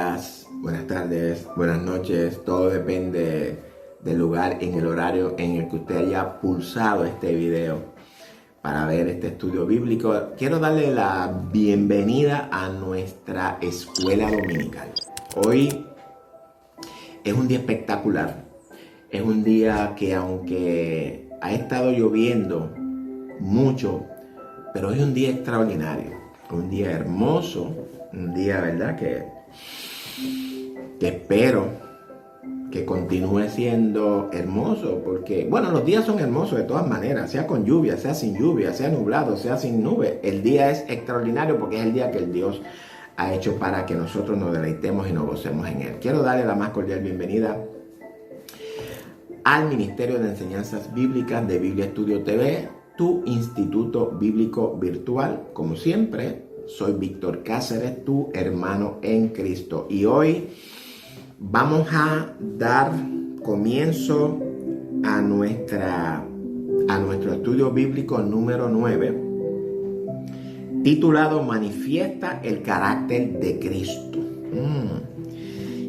días, buenas tardes, buenas noches. Todo depende del lugar en el horario en el que usted haya pulsado este video para ver este estudio bíblico. Quiero darle la bienvenida a nuestra escuela dominical. Hoy es un día espectacular. Es un día que, aunque ha estado lloviendo mucho, pero hoy es un día extraordinario, un día hermoso, un día, ¿verdad? Que espero que continúe siendo hermoso, porque, bueno, los días son hermosos de todas maneras, sea con lluvia, sea sin lluvia, sea nublado, sea sin nube. El día es extraordinario porque es el día que el Dios ha hecho para que nosotros nos deleitemos y nos gocemos en Él. Quiero darle la más cordial bienvenida al Ministerio de Enseñanzas Bíblicas de Biblia Estudio TV, tu instituto bíblico virtual. Como siempre, soy Víctor Cáceres, tu hermano en Cristo. Y hoy vamos a dar comienzo a nuestro estudio bíblico número 9, titulado Manifiesta el carácter de Cristo.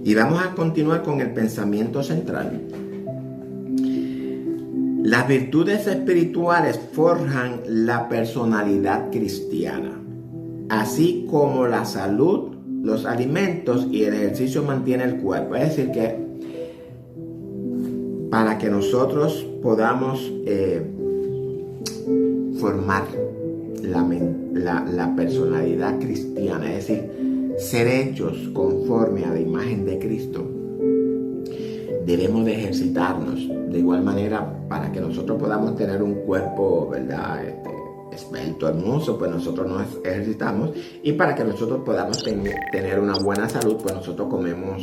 Y vamos a continuar con el pensamiento central. Las virtudes espirituales forjan la personalidad cristiana, así como la salud, los alimentos y el ejercicio mantienen el cuerpo. Es decir, que para que nosotros podamos formar la personalidad cristiana, es decir, ser hechos conforme a la imagen de Cristo, debemos de ejercitarnos de igual manera para que nosotros podamos tener un cuerpo, ¿verdad? Esbelto, hermoso, pues nosotros nos ejercitamos, y para que nosotros podamos tener una buena salud, pues nosotros comemos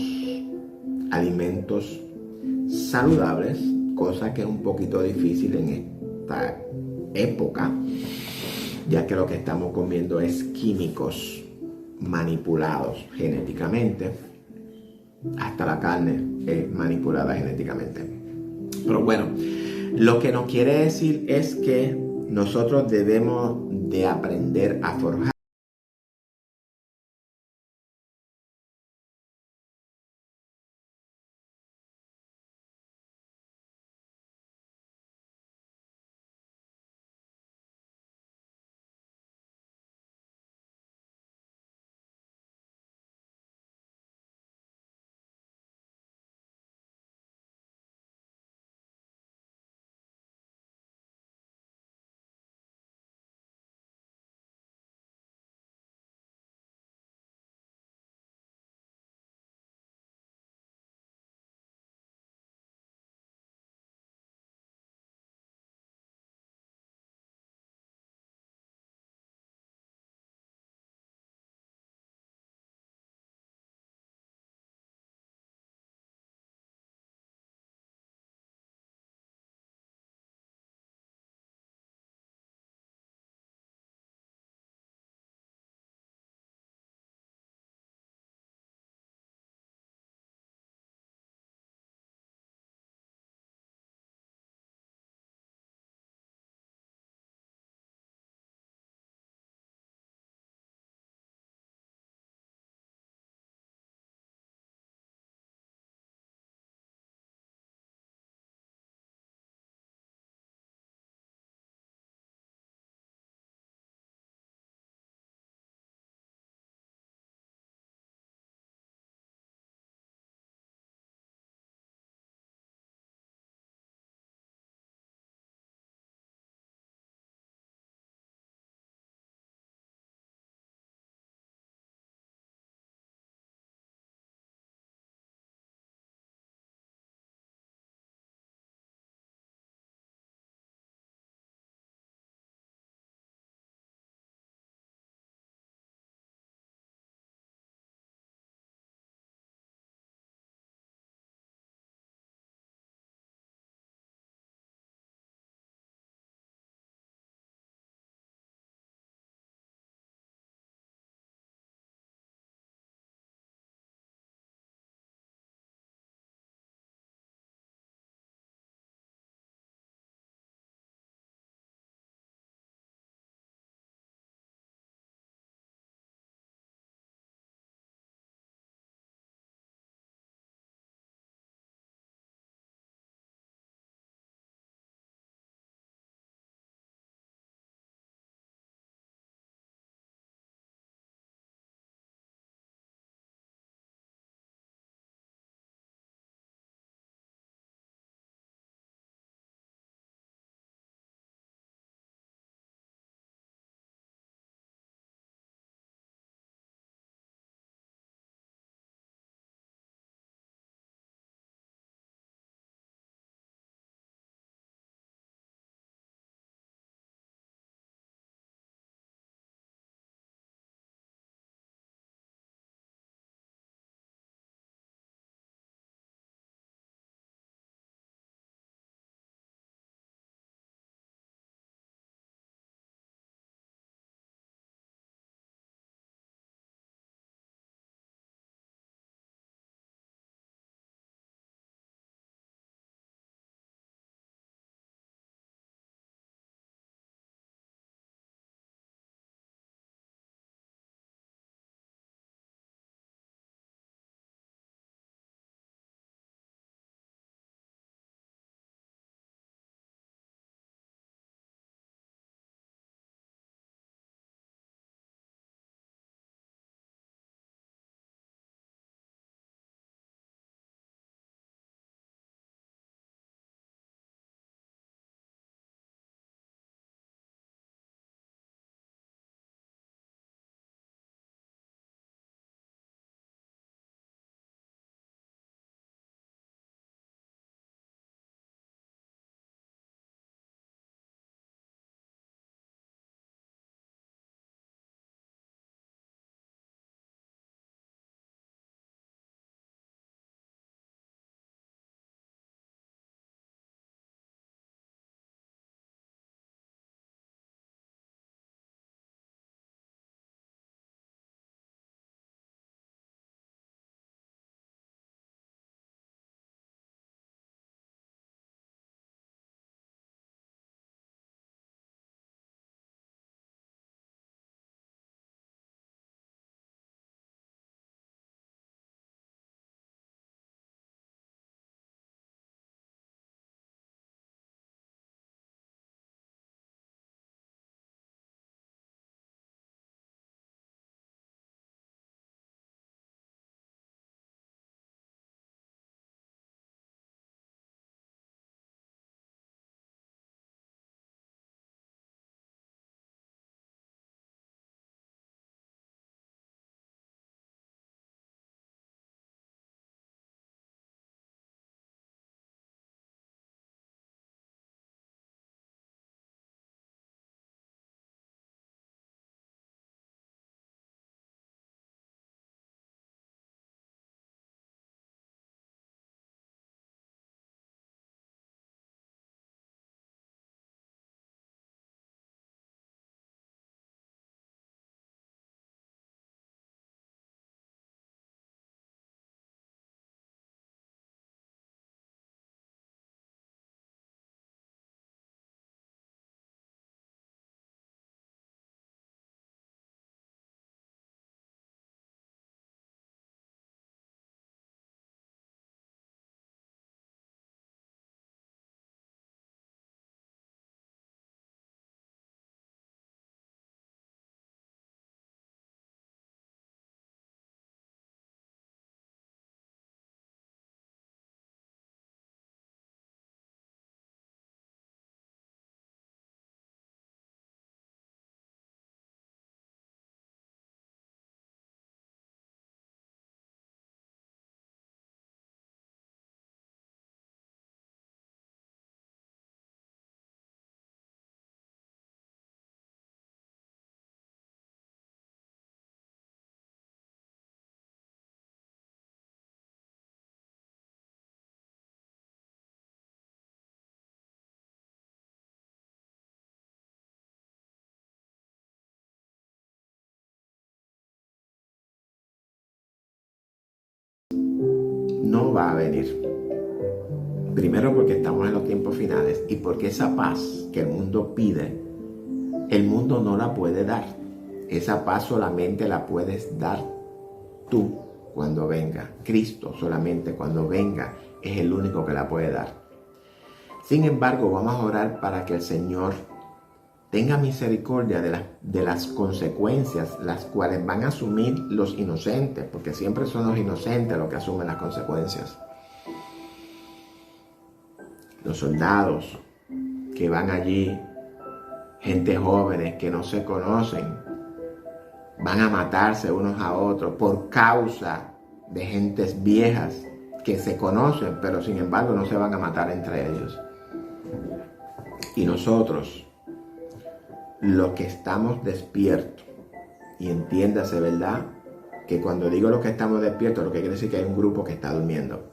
alimentos saludables, cosa que es un poquito difícil en esta época, ya que lo que estamos comiendo es químicos manipulados genéticamente. Hasta la carne es manipulada genéticamente. Pero bueno, lo que nos quiere decir es que nosotros debemos de aprender a forjar no va a venir. Primero porque estamos en los tiempos finales y porque esa paz que el mundo pide, el mundo no la puede dar. Esa paz solamente la puedes dar tú cuando venga. Cristo solamente cuando venga es el único que la puede dar. Sin embargo, vamos a orar para que el Señor tenga misericordia de las consecuencias, las cuales van a asumir los inocentes, porque siempre son los inocentes los que asumen las consecuencias. Los soldados que van allí, gente jóvenes que no se conocen, van a matarse unos a otros por causa de gentes viejas que se conocen, pero sin embargo no se van a matar entre ellos. Y nosotros, los que estamos despiertos, y entiéndase, ¿verdad? Que cuando digo los que estamos despiertos, lo que quiere decir que hay un grupo que está durmiendo.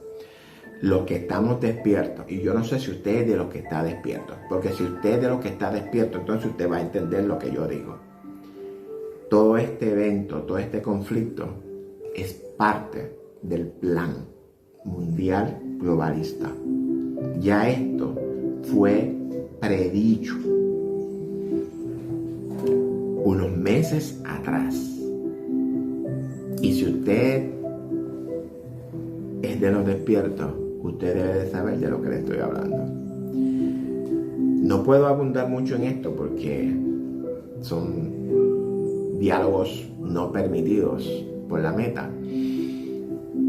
Los que estamos despiertos, y yo no sé si usted es de los que está despierto, porque si usted es de los que está despierto, entonces usted va a entender lo que yo digo. Todo este evento, todo este conflicto es parte del plan mundial globalista. Ya esto fue predicho unos meses atrás. Y si usted es de los despiertos, usted debe de saber de lo que le estoy hablando. No puedo abundar mucho en esto porque son diálogos no permitidos por la meta.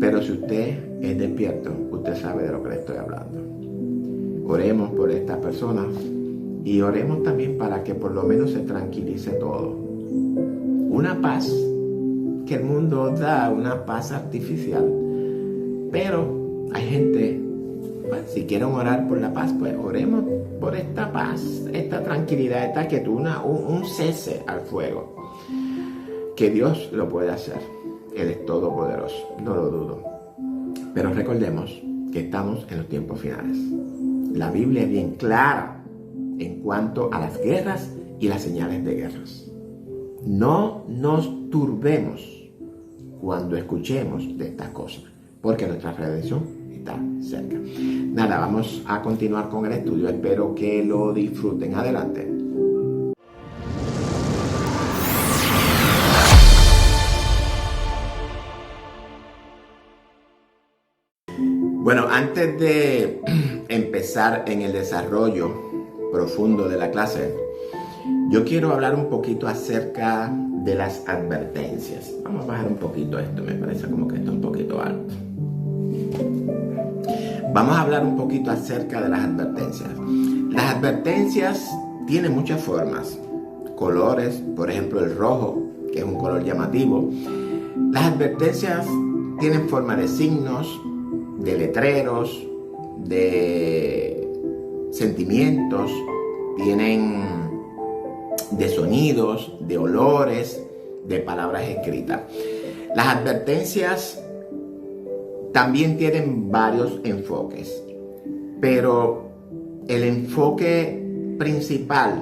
Pero si usted es despierto, usted sabe de lo que le estoy hablando. Oremos por estas personas y oremos también para que por lo menos se tranquilice todo. Una paz que el mundo da, una paz artificial. Pero hay gente, pues, si quieren orar por la paz, pues oremos por esta paz, esta tranquilidad, esta quietud, un cese al fuego. Que Dios lo puede hacer. Él es todopoderoso, no lo dudo. Pero recordemos que estamos en los tiempos finales. La Biblia es bien clara en cuanto a las guerras y las señales de guerras. No nos turbemos cuando escuchemos de estas cosas, porque nuestra redención está cerca. Nada, vamos a continuar con el estudio. Espero que lo disfruten. Adelante. Bueno, antes de empezar en el desarrollo profundo de la clase, yo quiero hablar un poquito acerca de las advertencias. Vamos a bajar un poquito esto, me parece como que está un poquito alto. Vamos a hablar un poquito acerca de las advertencias. Las advertencias tienen muchas formas, colores, por ejemplo el rojo, que es un color llamativo. Las advertencias tienen forma de signos, de letreros, de sentimientos, tienen de sonidos, de olores, de palabras escritas. Las advertencias también tienen varios enfoques, pero el enfoque principal,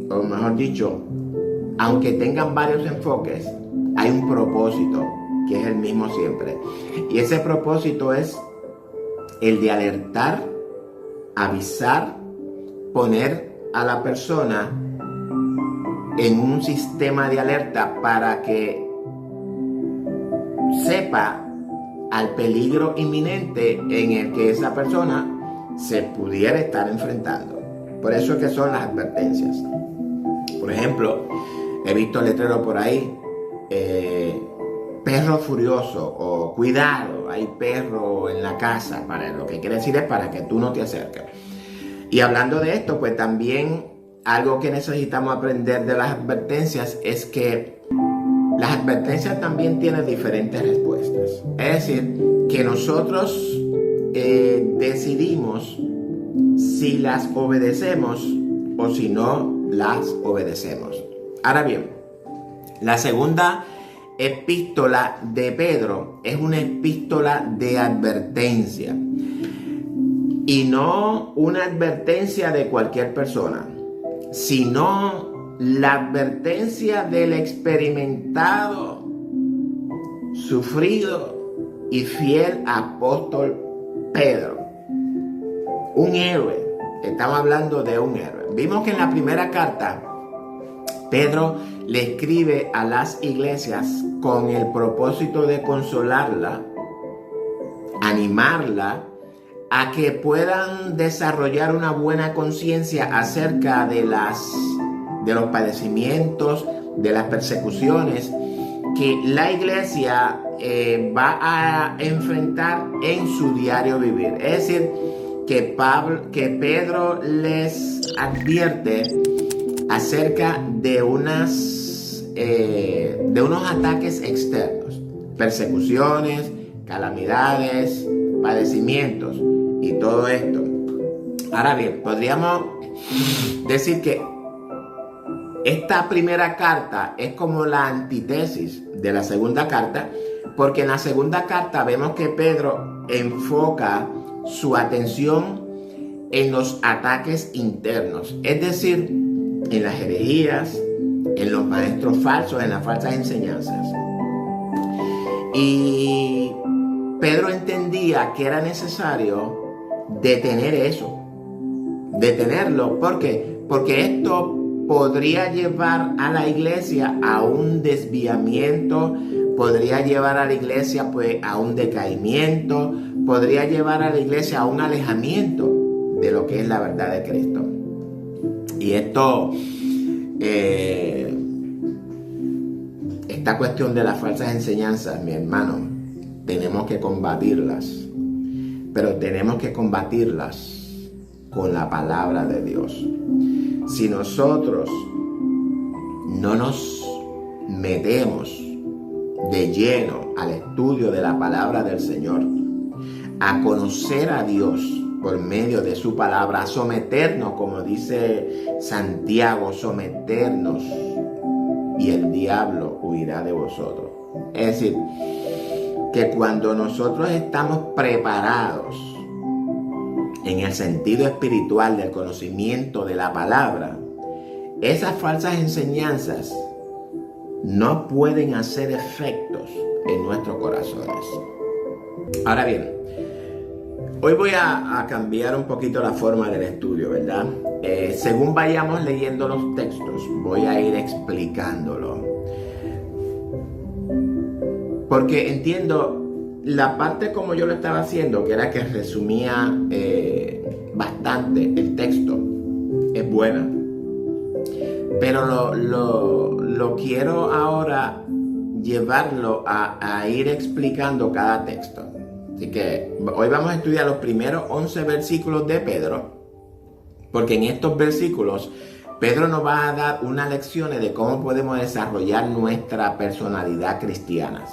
o mejor dicho, aunque tengan varios enfoques, hay un propósito que es el mismo siempre. Y ese propósito es el de alertar, avisar, poner a la persona en un sistema de alerta para que sepa al peligro inminente en el que esa persona se pudiera estar enfrentando. Por eso es que son las advertencias. Por ejemplo, he visto letreros por ahí, perro furioso o cuidado, hay perro en la casa. Para lo que quiere decir es para que tú no te acerques. Y hablando de esto, pues también algo que necesitamos aprender de las advertencias es que las advertencias también tienen diferentes respuestas. Es decir, que nosotros decidimos si las obedecemos o si no las obedecemos. Ahora bien, la segunda epístola de Pedro es una epístola de advertencia y no una advertencia de cualquier persona, sino la advertencia del experimentado, sufrido y fiel apóstol Pedro. Un héroe. Estamos hablando de un héroe. Vimos que en la primera carta Pedro le escribe a las iglesias con el propósito de consolarla, animarla a que puedan desarrollar una buena conciencia acerca de los padecimientos, de las persecuciones que la iglesia va a enfrentar en su diario vivir. Es decir, que Pedro les advierte acerca de unos ataques externos, persecuciones, calamidades, padecimientos y todo esto. Ahora bien, podríamos decir que esta primera carta es como la antítesis de la segunda carta, porque en la segunda carta vemos que Pedro enfoca su atención en los ataques internos, es decir, en las herejías, en los maestros falsos, en las falsas enseñanzas. Y Pedro entendía que era necesario detener eso, detenerlo. ¿Por qué? Porque esto podría llevar a la iglesia a un desviamiento, podría llevar a la iglesia a un decaimiento, podría llevar a la iglesia a un alejamiento de lo que es la verdad de Cristo. Y esto, esta cuestión de las falsas enseñanzas, mi hermano, tenemos que combatirlas, pero tenemos que combatirlas con la palabra de Dios. Si nosotros no nos metemos de lleno al estudio de la palabra del Señor, a conocer a Dios por medio de su palabra, a someternos, como dice Santiago, someternos, y el diablo huirá de vosotros. Es decir, que cuando nosotros estamos preparados en el sentido espiritual del conocimiento de la palabra, esas falsas enseñanzas no pueden hacer efectos en nuestros corazones. Ahora bien, hoy voy a cambiar un poquito la forma del estudio, ¿verdad? Según vayamos leyendo los textos, voy a ir explicándolo. Porque entiendo la parte como yo lo estaba haciendo, que era que resumía bastante el texto, es buena. Pero lo quiero ahora llevarlo a ir explicando cada texto. Así que hoy vamos a estudiar los primeros 11 versículos de Pedro, porque en estos versículos Pedro nos va a dar unas lecciones de cómo podemos desarrollar nuestra personalidad cristiana.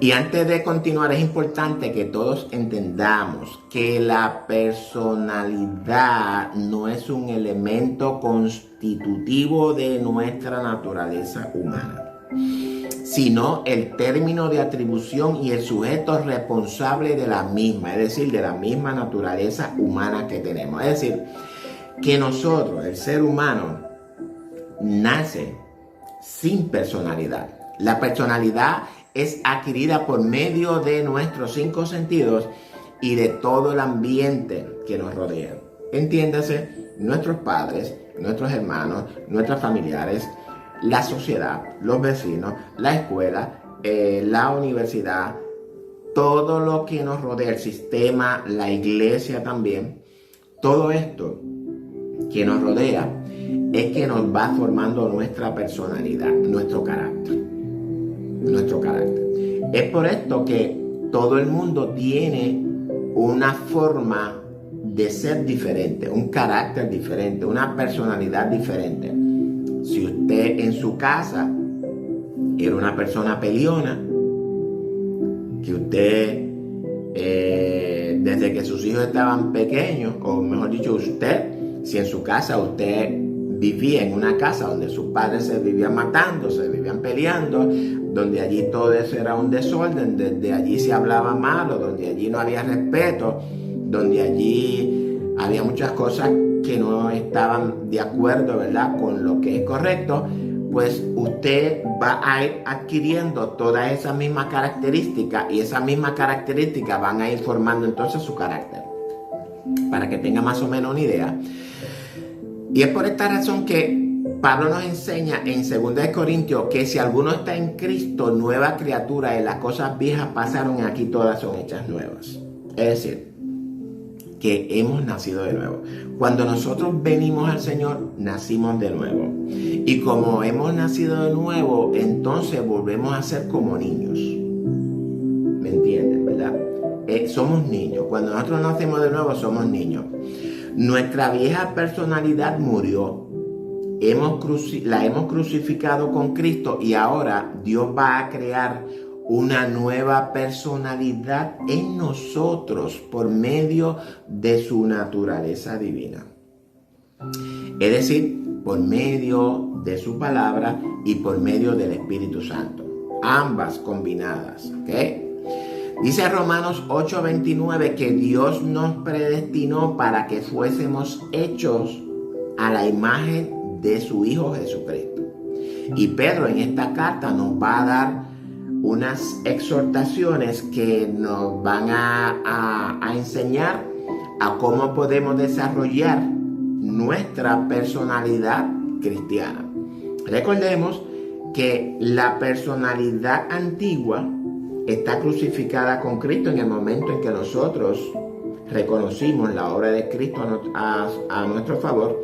Y antes de continuar, es importante que todos entendamos que la personalidad no es un elemento constitutivo de nuestra naturaleza humana, sino el término de atribución y el sujeto responsable de la misma, es decir, de la misma naturaleza humana que tenemos. Es decir, que nosotros, el ser humano, nace sin personalidad. La personalidad es adquirida por medio de nuestros 5 sentidos y de todo el ambiente que nos rodea. Entiéndase, nuestros padres, nuestros hermanos, nuestros familiares, la sociedad, los vecinos, la escuela, la universidad, todo lo que nos rodea, el sistema, la iglesia también, todo esto que nos rodea es que nos va formando nuestra personalidad, nuestro carácter. Es por esto que todo el mundo tiene una forma de ser diferente, un carácter diferente, una personalidad diferente. Si usted en su casa era una persona peleona, que usted desde que sus hijos estaban pequeños, o mejor dicho usted, si en su casa usted vivía en una casa donde sus padres se vivían matando, se vivían peleando, donde allí todo eso era un desorden, donde allí se hablaba malo, donde allí no había respeto, donde allí había muchas cosas que no estaban de acuerdo, ¿verdad?, con lo que es correcto, pues usted va a ir adquiriendo todas esas mismas características y esas mismas características van a ir formando entonces su carácter, para que tenga más o menos una idea. Y es por esta razón que Pablo nos enseña en 2 Corintios que si alguno está en Cristo, nueva criatura, y las cosas viejas pasaron y aquí todas son hechas nuevas. Es decir, que hemos nacido de nuevo. Cuando nosotros venimos al Señor, nacimos de nuevo. Y como hemos nacido de nuevo, entonces volvemos a ser como niños. ¿Me entienden, verdad? Somos niños. Cuando nosotros nacemos de nuevo, somos niños. Nuestra vieja personalidad murió. La hemos crucificado con Cristo y ahora Dios va a crear una nueva personalidad en nosotros por medio de su naturaleza divina. Es decir, por medio de su palabra y por medio del Espíritu Santo. Ambas combinadas, ¿ok? Dice Romanos 8:29 que Dios nos predestinó para que fuésemos hechos a la imagen de su Hijo Jesucristo. Y Pedro en esta carta nos va a dar unas exhortaciones que nos van a enseñar a cómo podemos desarrollar nuestra personalidad cristiana. Recordemos que la personalidad antigua está crucificada con Cristo en el momento en que nosotros reconocimos la obra de Cristo a nuestro favor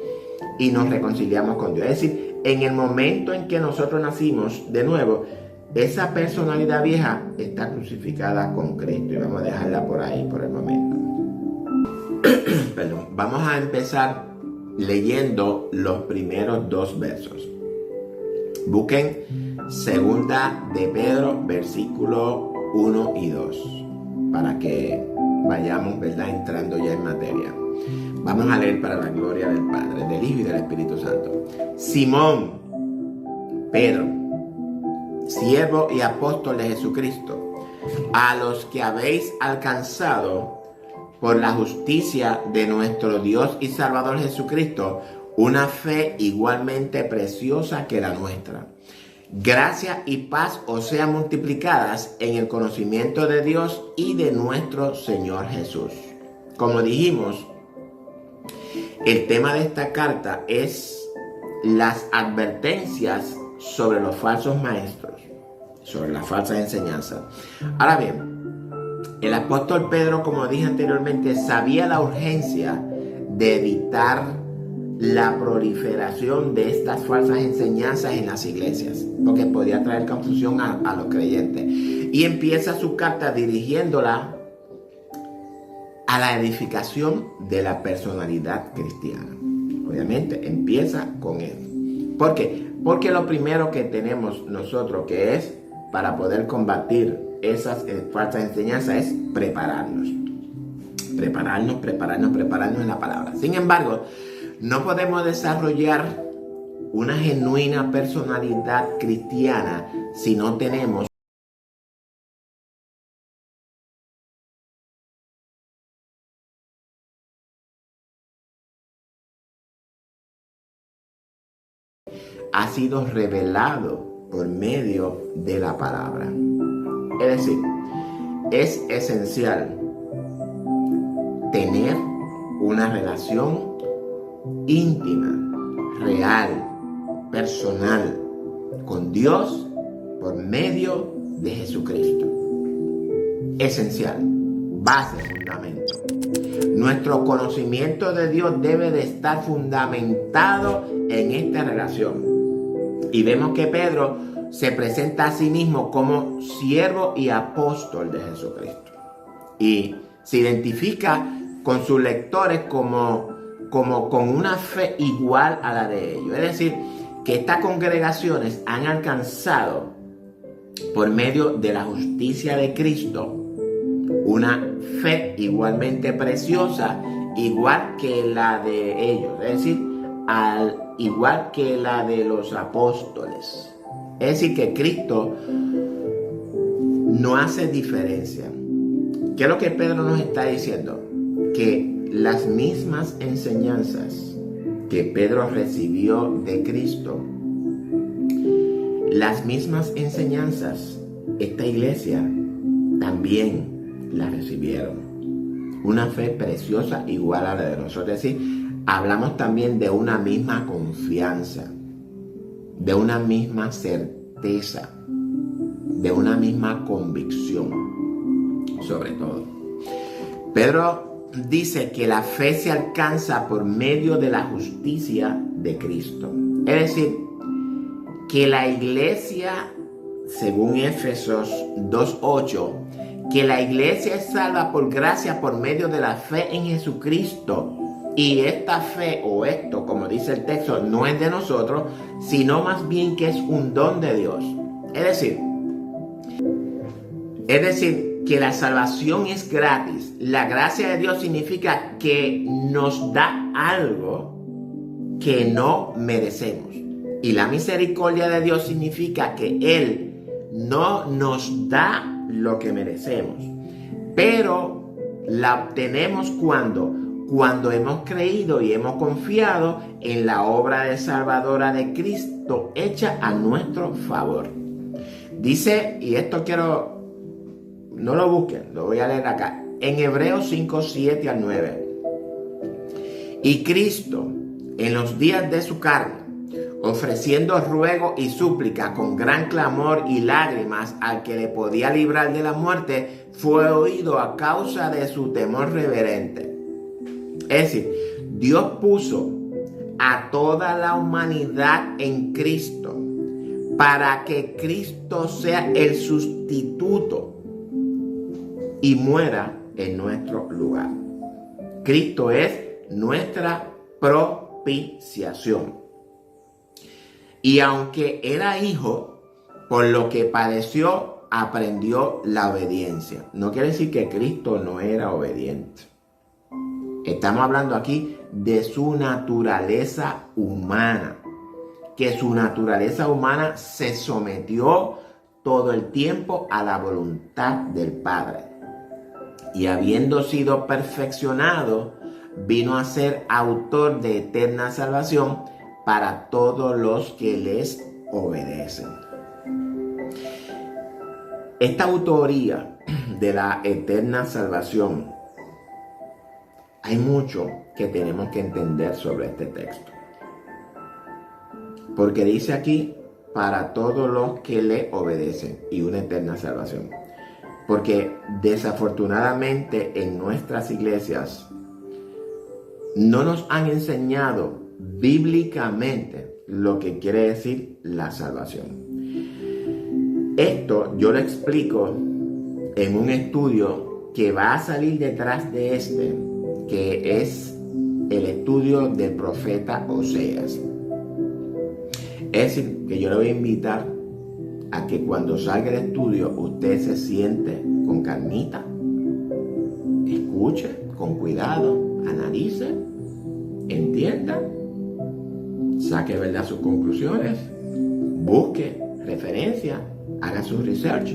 y nos reconciliamos con Dios. Es decir, en el momento en que nosotros nacimos de nuevo, esa personalidad vieja está crucificada con Cristo y vamos a dejarla por ahí por el momento. Perdón. Vamos a empezar leyendo los primeros 2 versos. Busquen 2 de Pedro, versículo 1 y 2, para que vayamos, ¿verdad?, entrando ya en materia. Vamos a leer para la gloria del Padre, del Hijo y del Espíritu Santo. Simón, Pedro, siervo y apóstol de Jesucristo, a los que habéis alcanzado por la justicia de nuestro Dios y Salvador Jesucristo una fe igualmente preciosa que la nuestra. Gracia y paz os sean multiplicadas en el conocimiento de Dios y de nuestro Señor Jesús. Como dijimos, el tema de esta carta es las advertencias sobre los falsos maestros, sobre las falsas enseñanzas. Ahora bien, el apóstol Pedro, como dije anteriormente, sabía la urgencia de evitar la proliferación de estas falsas enseñanzas en las iglesias, porque podía traer confusión a los creyentes. Y empieza su carta dirigiéndola a la edificación de la personalidad cristiana. Obviamente empieza con él. ¿Por qué? Porque lo primero que tenemos nosotros que es para poder combatir esas falsas enseñanzas es prepararnos. Prepararnos en la palabra. Sin embargo, no podemos desarrollar una genuina personalidad cristiana si no tenemos ha sido revelado por medio de la palabra. Es decir, es esencial tener una relación íntima, real, personal con Dios por medio de Jesucristo. Esencial, base, fundamento. Nuestro conocimiento de Dios debe de estar fundamentado en esta relación. Y vemos que Pedro se presenta a sí mismo como siervo y apóstol de Jesucristo. Y se identifica con sus lectores como con una fe igual a la de ellos. Es decir, que estas congregaciones han alcanzado por medio de la justicia de Cristo una fe igualmente preciosa, igual que la de ellos. Es decir, igual que la de los apóstoles. Es decir, que Cristo no hace diferencia. ¿Qué es lo que Pedro nos está diciendo? Que las mismas enseñanzas que Pedro recibió de Cristo Las mismas enseñanzas, esta iglesia también las recibieron. Una fe preciosa igual a la de nosotros. Es decir, hablamos también de una misma confianza, de una misma certeza, de una misma convicción, sobre todo. Pedro dice que la fe se alcanza por medio de la justicia de Cristo. Es decir, que la iglesia, según Efesios 2:8, que la iglesia es salva por gracia por medio de la fe en Jesucristo. Y esta fe, o esto, como dice el texto, no es de nosotros, sino más bien que es un don de Dios. Es decir, que la salvación es gratis. La gracia de Dios significa que nos da algo que no merecemos. Y la misericordia de Dios significa que Él no nos da lo que merecemos, pero la obtenemos cuando hemos creído y hemos confiado en la obra de salvadora de Cristo hecha a nuestro favor. Dice, y esto no lo busquen, lo voy a leer acá, en Hebreos 5, 7 al 9. Y Cristo, en los días de su carne, ofreciendo ruego y súplica con gran clamor y lágrimas al que le podía librar de la muerte, fue oído a causa de su temor reverente. Es decir, Dios puso a toda la humanidad en Cristo para que Cristo sea el sustituto y muera en nuestro lugar. Cristo es nuestra propiciación. Y aunque era hijo, por lo que padeció, aprendió la obediencia. No quiere decir que Cristo no era obediente. Estamos hablando aquí de su naturaleza humana. Que su naturaleza humana se sometió todo el tiempo a la voluntad del Padre. Y habiendo sido perfeccionado, vino a ser autor de eterna salvación para todos los que les obedecen. Esta autoría de la eterna salvación, hay mucho que tenemos que entender sobre este texto. Porque dice aquí, para todos los que le obedecen, y una eterna salvación. Porque desafortunadamente en nuestras iglesias no nos han enseñado bíblicamente lo que quiere decir la salvación. Esto yo lo explico en un estudio que va a salir detrás de este, que es el estudio del profeta Oseas. Es decir, que yo le voy a invitar a que cuando salga el estudio usted se siente con calmita, escuche con cuidado, analice, entienda, saque verdad sus conclusiones, busque referencia, haga su research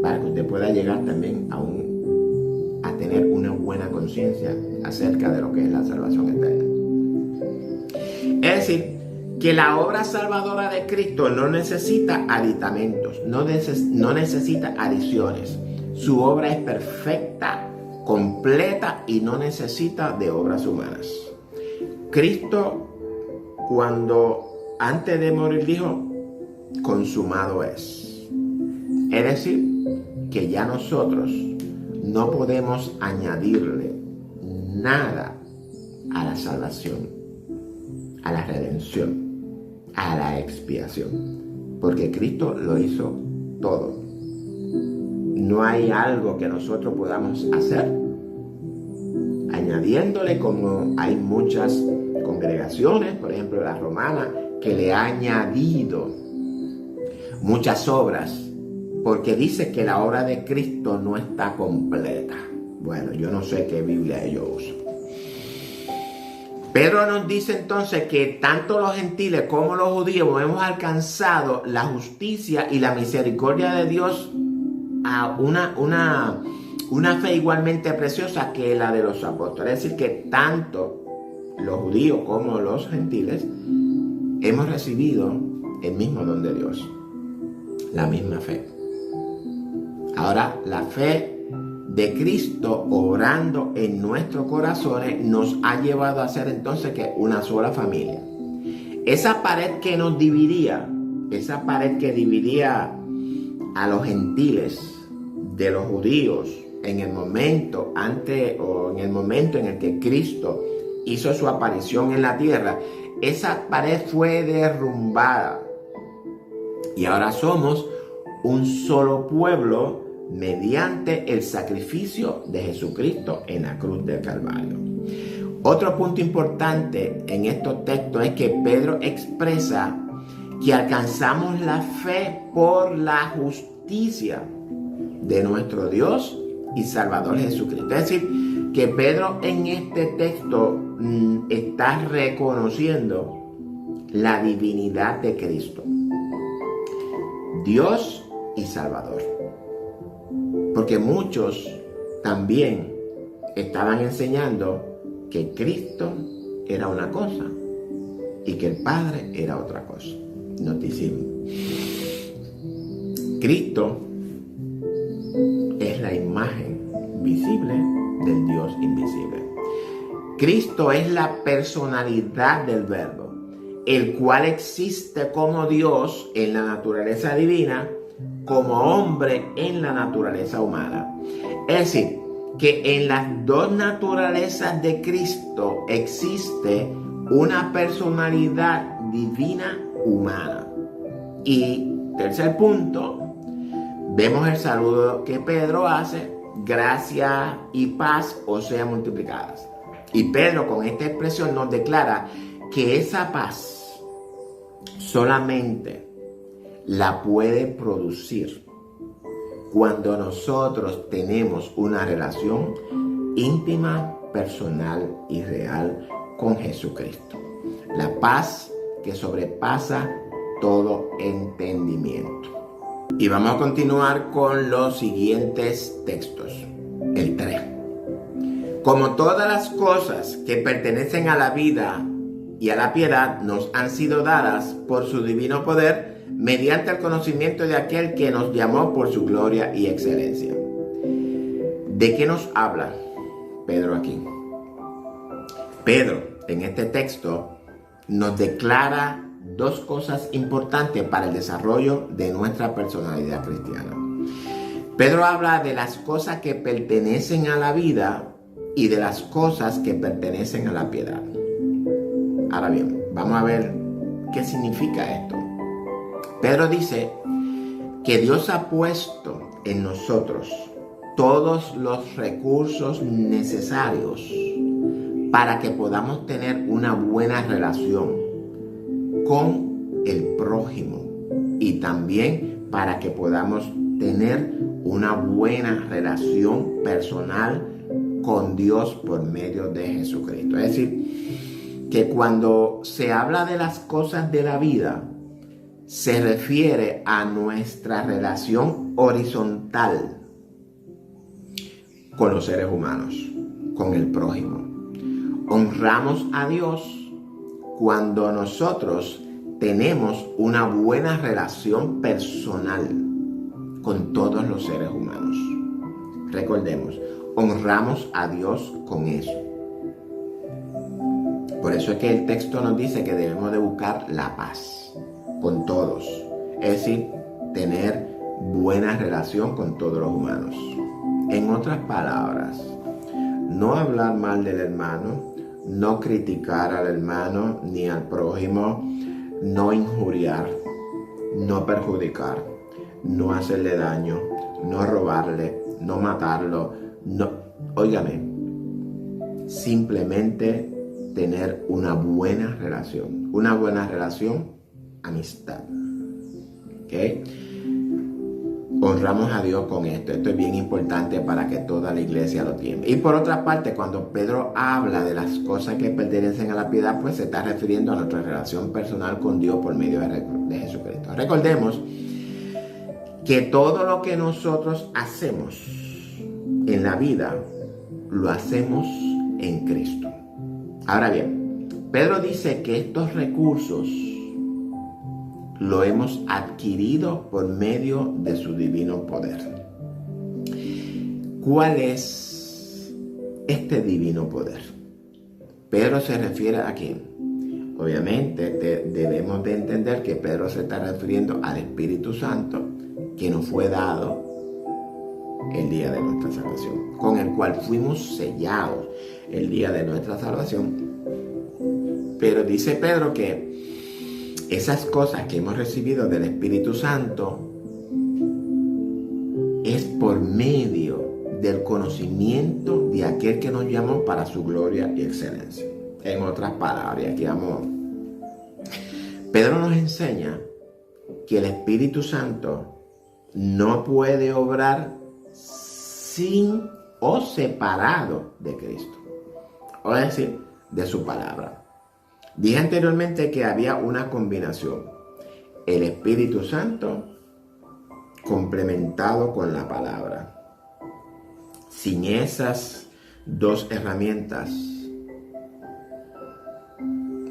para que usted pueda llegar también a tener una buena conciencia acerca de lo que es la salvación eterna. Es decir, que la obra salvadora de Cristo no necesita aditamentos, no necesita adiciones. Su obra es perfecta, completa y no necesita de obras humanas. Cristo, cuando antes de morir dijo, consumado es. Es decir, que ya nosotros no podemos añadirle nada a la salvación, a la redención, a la expiación, porque Cristo lo hizo todo. No hay algo que nosotros podamos hacer añadiéndole, como hay muchas congregaciones, por ejemplo la romana, que le ha añadido muchas obras, porque dice que la obra de Cristo no está completa. Bueno, yo no sé qué Biblia ellos usan. Pedro nos dice entonces que tanto los gentiles como los judíos hemos alcanzado la justicia y la misericordia de Dios a una fe igualmente preciosa que la de los apóstoles. Es decir, que tanto los judíos como los gentiles hemos recibido el mismo don de Dios. la misma fe. Ahora, la fe de Cristo obrando en nuestros corazones nos ha llevado a ser entonces que una sola familia. Esa pared que nos dividía, esa pared que dividía a los gentiles de los judíos en el momento en el que Cristo hizo su aparición en la tierra, esa pared fue derrumbada. Y ahora somos un solo pueblo mediante el sacrificio de Jesucristo en la cruz del Calvario. Otro punto importante en estos textos es que Pedro expresa que alcanzamos la fe por la justicia de nuestro Dios y Salvador Jesucristo. Es decir, que Pedro en este texto está reconociendo la divinidad de Cristo, Dios y Salvador. Porque muchos también estaban enseñando que Cristo era una cosa y que el Padre era otra cosa. Noticia. Cristo es la imagen visible del Dios invisible. Cristo es la personalidad del Verbo, el cual existe como Dios en la naturaleza divina, como hombre en la naturaleza humana. Es decir, que en las dos naturalezas de Cristo existe una personalidad divina humana. Y tercer punto, vemos el saludo que Pedro hace: gracia y paz os sean multiplicadas. Y Pedro con esta expresión nos declara que esa paz solamente la puede producir cuando nosotros tenemos una relación íntima, personal y real con Jesucristo. La paz que sobrepasa todo entendimiento. Y vamos a continuar con los siguientes textos. El 3. Como todas las cosas que pertenecen a la vida y a la piedad nos han sido dadas por su divino poder, mediante el conocimiento de aquel que nos llamó por su gloria y excelencia. ¿De qué nos habla Pedro aquí? Pedro, en este texto, nos declara dos cosas importantes para el desarrollo de nuestra personalidad cristiana. Pedro habla de las cosas que pertenecen a la vida y de las cosas que pertenecen a la piedad. Ahora bien, vamos a ver qué significa esto. Pedro dice que Dios ha puesto en nosotros todos los recursos necesarios para que podamos tener una buena relación con el prójimo y también para que podamos tener una buena relación personal con Dios por medio de Jesucristo. Es decir, que cuando se habla de las cosas de la vida, se refiere a nuestra relación horizontal con los seres humanos, con el prójimo. Honramos a Dios cuando nosotros tenemos una buena relación personal con todos los seres humanos. Recordemos, honramos a Dios con eso. Por eso es que el texto nos dice que debemos de buscar la paz con todos, es decir, tener buena relación con todos los humanos. En otras palabras, no hablar mal del hermano, no criticar al hermano ni al prójimo, no injuriar, no perjudicar, no hacerle daño, no robarle, no matarlo, óigame, simplemente tener una buena relación amistad. ¿Ok? Honramos a Dios con esto. Esto es bien importante para que toda la iglesia lo tenga. Y por otra parte, cuando Pedro habla de las cosas que pertenecen a la piedad, pues se está refiriendo a nuestra relación personal con Dios por medio de Jesucristo. Recordemos que todo lo que nosotros hacemos en la vida, lo hacemos en Cristo. Ahora bien, Pedro dice que estos recursos lo hemos adquirido por medio de su divino poder. ¿Cuál es este divino poder? Pedro se refiere a quién. Obviamente debemos de entender que Pedro se está refiriendo al Espíritu Santo que nos fue dado el día de nuestra salvación, con el cual fuimos sellados el día de nuestra salvación. Pero dice Pedro que esas cosas que hemos recibido del Espíritu Santo es por medio del conocimiento de aquel que nos llamó para su gloria y excelencia. En otras palabras, aquí vamos. Pedro nos enseña que el Espíritu Santo no puede obrar sin o separado de Cristo, o es decir, de su palabra. Dije anteriormente que había una combinación: el Espíritu Santo complementado con la palabra. Sin esas dos herramientas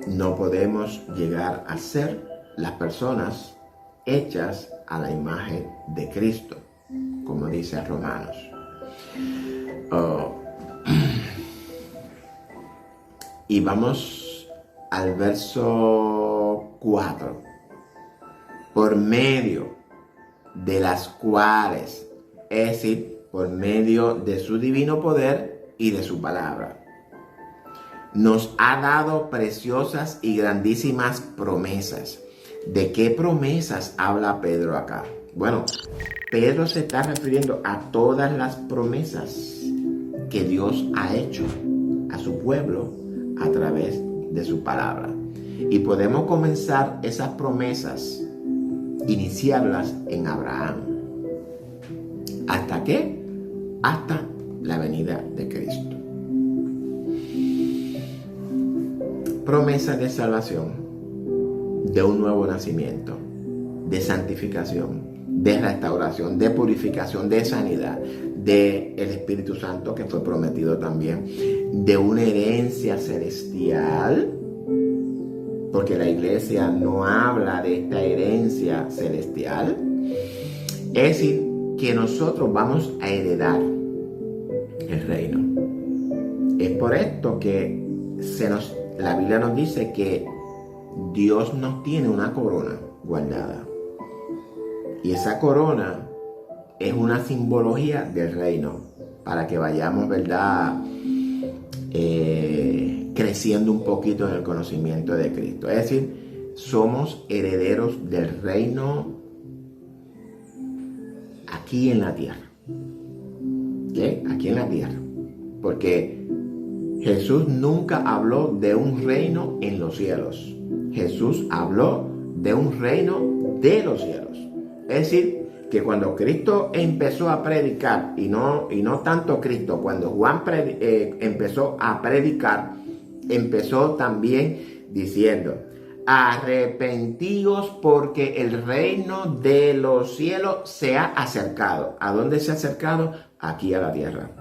no podemos llegar a ser las personas hechas a la imagen de Cristo, como dice Romanos. Y vamos al verso 4. Por medio de las cuales, es decir, por medio de su divino poder y de su palabra, nos ha dado preciosas y grandísimas promesas. ¿De qué promesas habla Pedro acá? Bueno, Pedro se está refiriendo a todas las promesas que Dios ha hecho a su pueblo a través de su palabra. Y podemos comenzar esas promesas, iniciarlas en Abraham. ¿Hasta qué? Hasta la venida de Cristo. Promesas de salvación, de un nuevo nacimiento, de santificación, de restauración, de purificación, de sanidad, de el Espíritu Santo que fue prometido también, de una herencia celestial, porque la iglesia no habla de esta herencia celestial. Es decir, que nosotros vamos a heredar el reino. Es por esto que la Biblia nos dice que Dios nos tiene una corona guardada. Y esa corona es una simbología del reino, para que vayamos, ¿verdad?, creciendo un poquito en el conocimiento de Cristo. Es decir, somos herederos del reino aquí en la tierra. ¿Okay? Aquí en la tierra. Porque Jesús nunca habló de un reino en los cielos. Jesús habló de un reino de los cielos. Es decir, que cuando Cristo empezó a predicar, y no tanto Cristo, cuando Juan empezó a predicar, empezó también diciendo: arrepentíos porque el reino de los cielos se ha acercado. ¿A dónde se ha acercado? Aquí a la tierra.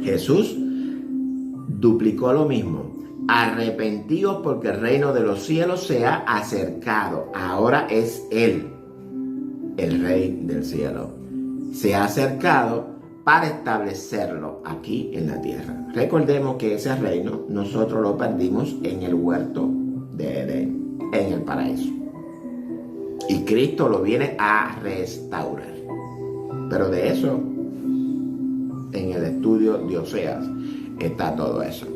Jesús duplicó lo mismo: arrepentíos porque el reino de los cielos se ha acercado. Ahora es Él, el Rey del cielo. Se ha acercado para establecerlo aquí en la tierra. Recordemos que ese reino nosotros lo perdimos en el huerto de Edén, en el paraíso. Y Cristo lo viene a restaurar. Pero de eso, en el estudio de Oseas, está todo eso.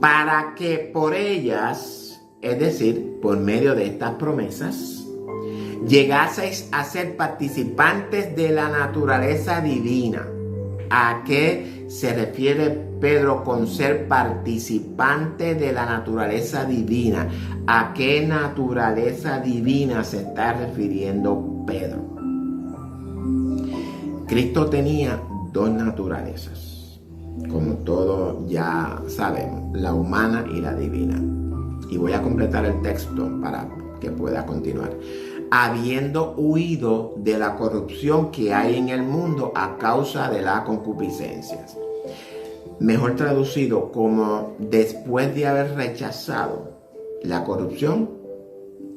Para que por ellas, es decir, por medio de estas promesas, llegaseis a ser participantes de la naturaleza divina. ¿A qué se refiere Pedro con ser participante de la naturaleza divina? ¿A qué naturaleza divina se está refiriendo Pedro? Cristo tenía dos naturalezas, como todos ya sabemos, la humana y la divina. Y voy a completar el texto para que pueda continuar. Habiendo huido de la corrupción que hay en el mundo a causa de las concupiscencias. Mejor traducido como: después de haber rechazado la corrupción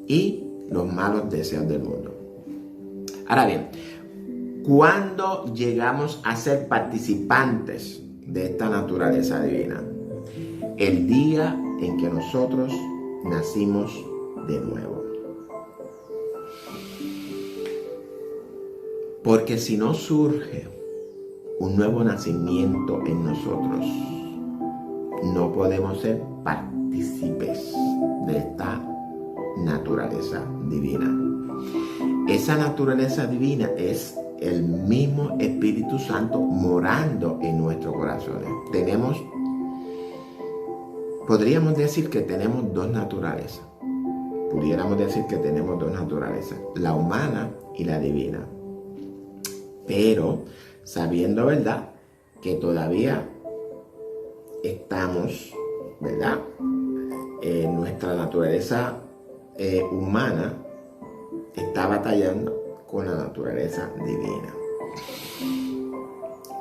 y los malos deseos del mundo. Ahora bien, ¿cuándo llegamos a ser participantes de esta naturaleza divina? El día en que nosotros nacimos de nuevo. Porque si no surge un nuevo nacimiento en nosotros, no podemos ser partícipes de esta naturaleza divina. Esa naturaleza divina es el mismo Espíritu Santo morando en nuestros corazones. Podríamos decir que tenemos dos naturalezas. Pudiéramos decir que tenemos dos naturalezas, la humana y la divina. Pero sabiendo, ¿verdad?, que todavía estamos, ¿verdad?, nuestra naturaleza humana está batallando con la naturaleza divina.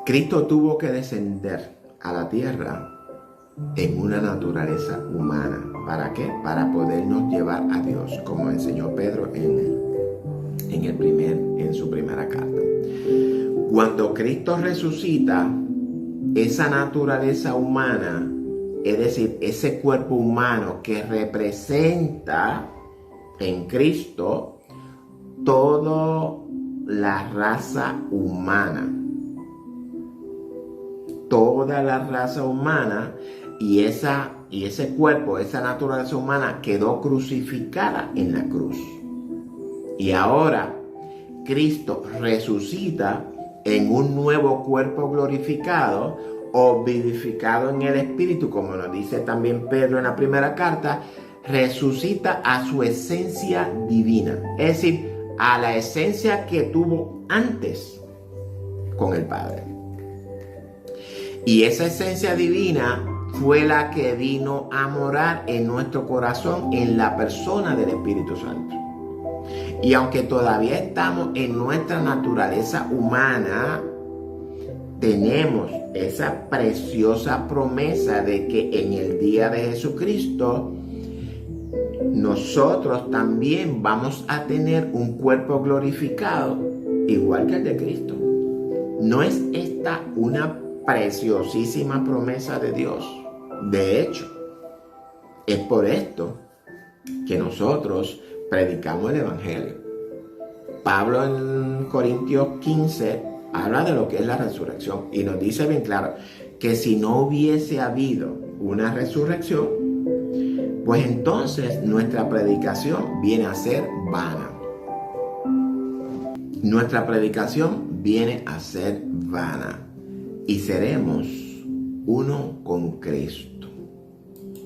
Cristo tuvo que descender a la tierra en una naturaleza humana. ¿Para qué? Para podernos llevar a Dios, como enseñó Pedro en su primera carta. Cuando Cristo resucita, esa naturaleza humana, es decir, ese cuerpo humano que representa en Cristo toda la raza humana. Toda la raza humana y ese cuerpo, esa naturaleza humana quedó crucificada en la cruz. Y ahora Cristo resucita en un nuevo cuerpo glorificado o vivificado en el Espíritu, como nos dice también Pedro en la primera carta, resucita a su esencia divina, es decir, a la esencia que tuvo antes con el Padre. Y esa esencia divina fue la que vino a morar en nuestro corazón en la persona del Espíritu Santo. Y aunque todavía estamos en nuestra naturaleza humana, tenemos esa preciosa promesa de que en el día de Jesucristo nosotros también vamos a tener un cuerpo glorificado igual que el de Cristo. ¿No es esta una preciosísima promesa de Dios? De hecho, es por esto que nosotros predicamos el Evangelio. Pablo en Corintios 15 habla de lo que es la resurrección y nos dice bien claro que si no hubiese habido una resurrección, pues entonces nuestra predicación viene a ser vana. Nuestra predicación viene a ser vana y seremos uno con Cristo.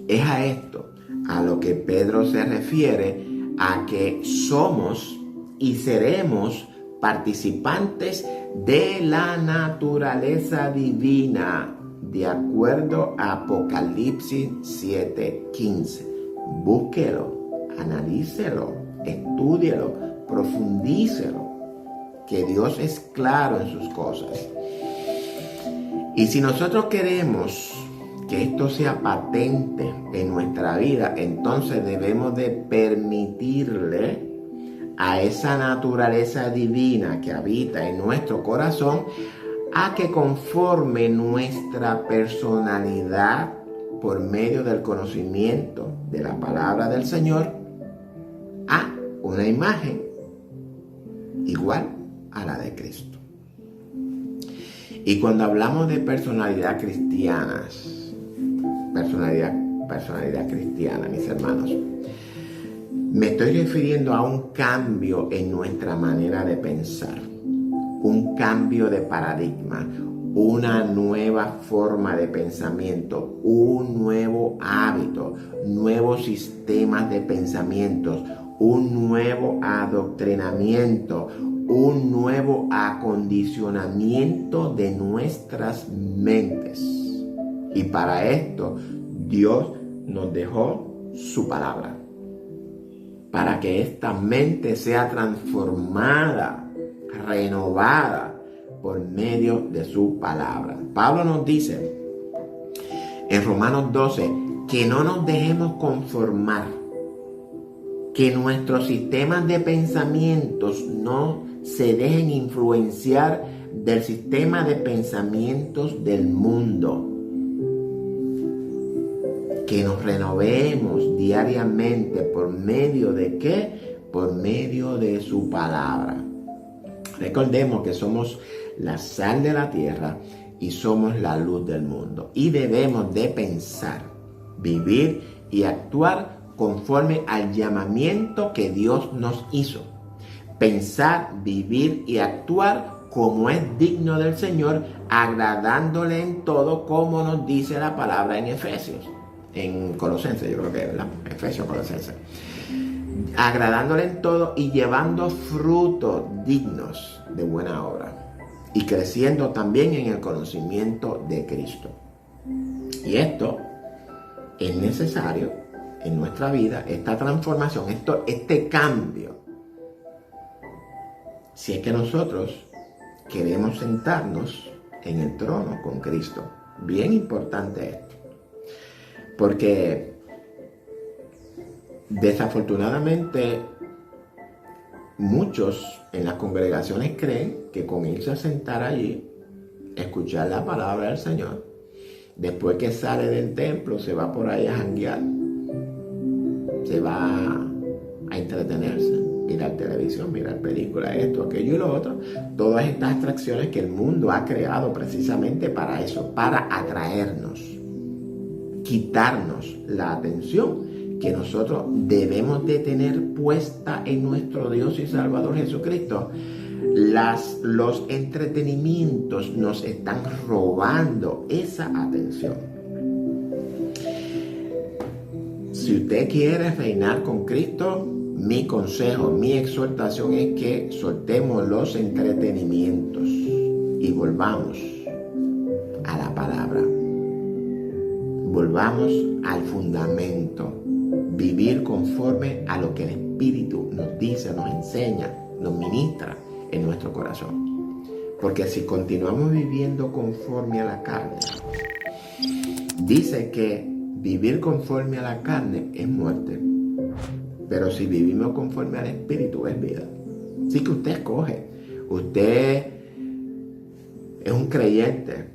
Es a esto a lo que Pedro se refiere, a que somos y seremos participantes de la naturaleza divina, de acuerdo a Apocalipsis 7:15. Búsquelo, analícelo, estúdielo, profundícelo, que Dios es claro en sus cosas. Y si nosotros queremos que esto sea patente en nuestra vida, entonces debemos de permitirle a esa naturaleza divina que habita en nuestro corazón a que conforme nuestra personalidad por medio del conocimiento de la palabra del Señor a una imagen igual a la de Cristo. Y cuando hablamos de personalidad cristiana, mis hermanos, me estoy refiriendo a un cambio en nuestra manera de pensar, un cambio de paradigma, una nueva forma de pensamiento, un nuevo hábito, nuevos sistemas de pensamientos, un nuevo adoctrinamiento, un nuevo acondicionamiento de nuestras mentes. Y para esto Dios nos dejó su palabra, para que esta mente sea transformada, renovada por medio de su palabra. Pablo nos dice en Romanos 12 que no nos dejemos conformar que nuestros sistemas de pensamientos no se dejen influenciar del sistema de pensamientos del mundo. Que nos renovemos diariamente por medio de ¿qué? Por medio de su palabra. Recordemos que somos la sal de la tierra y somos la luz del mundo. Y debemos de pensar, vivir y actuar conforme al llamamiento que Dios nos hizo. Pensar, vivir y actuar como es digno del Señor, agradándole en todo, como nos dice la palabra en Efesios. En Colosenses, yo creo que es, ¿verdad? Efesios, Colosenses. Agradándole en todo y llevando frutos dignos de buena obra. Y creciendo también en el conocimiento de Cristo. Y esto es necesario en nuestra vida, esta transformación, este cambio. Si es que nosotros queremos sentarnos en el trono con Cristo. Bien importante esto. Porque desafortunadamente muchos en las congregaciones creen que con irse a sentar allí, escuchar la palabra del Señor, después que sale del templo se va por ahí a janguear, se va a entretenerse, mirar televisión, mirar películas, esto, aquello y lo otro. Todas estas atracciones que el mundo ha creado precisamente para eso, para atraernos, quitarnos la atención que nosotros debemos de tener puesta en nuestro Dios y Salvador Jesucristo. Los entretenimientos nos están robando esa atención. Si usted quiere reinar con Cristo, mi consejo, mi exhortación es que soltemos los entretenimientos y volvamos a la palabra. Volvamos al fundamento. Vivir conforme a lo que el Espíritu nos dice, nos enseña, nos ministra en nuestro corazón. Porque si continuamos viviendo conforme a la carne, dice que vivir conforme a la carne es muerte. Pero si vivimos conforme al Espíritu es vida. Así que usted escoge. Usted es un creyente.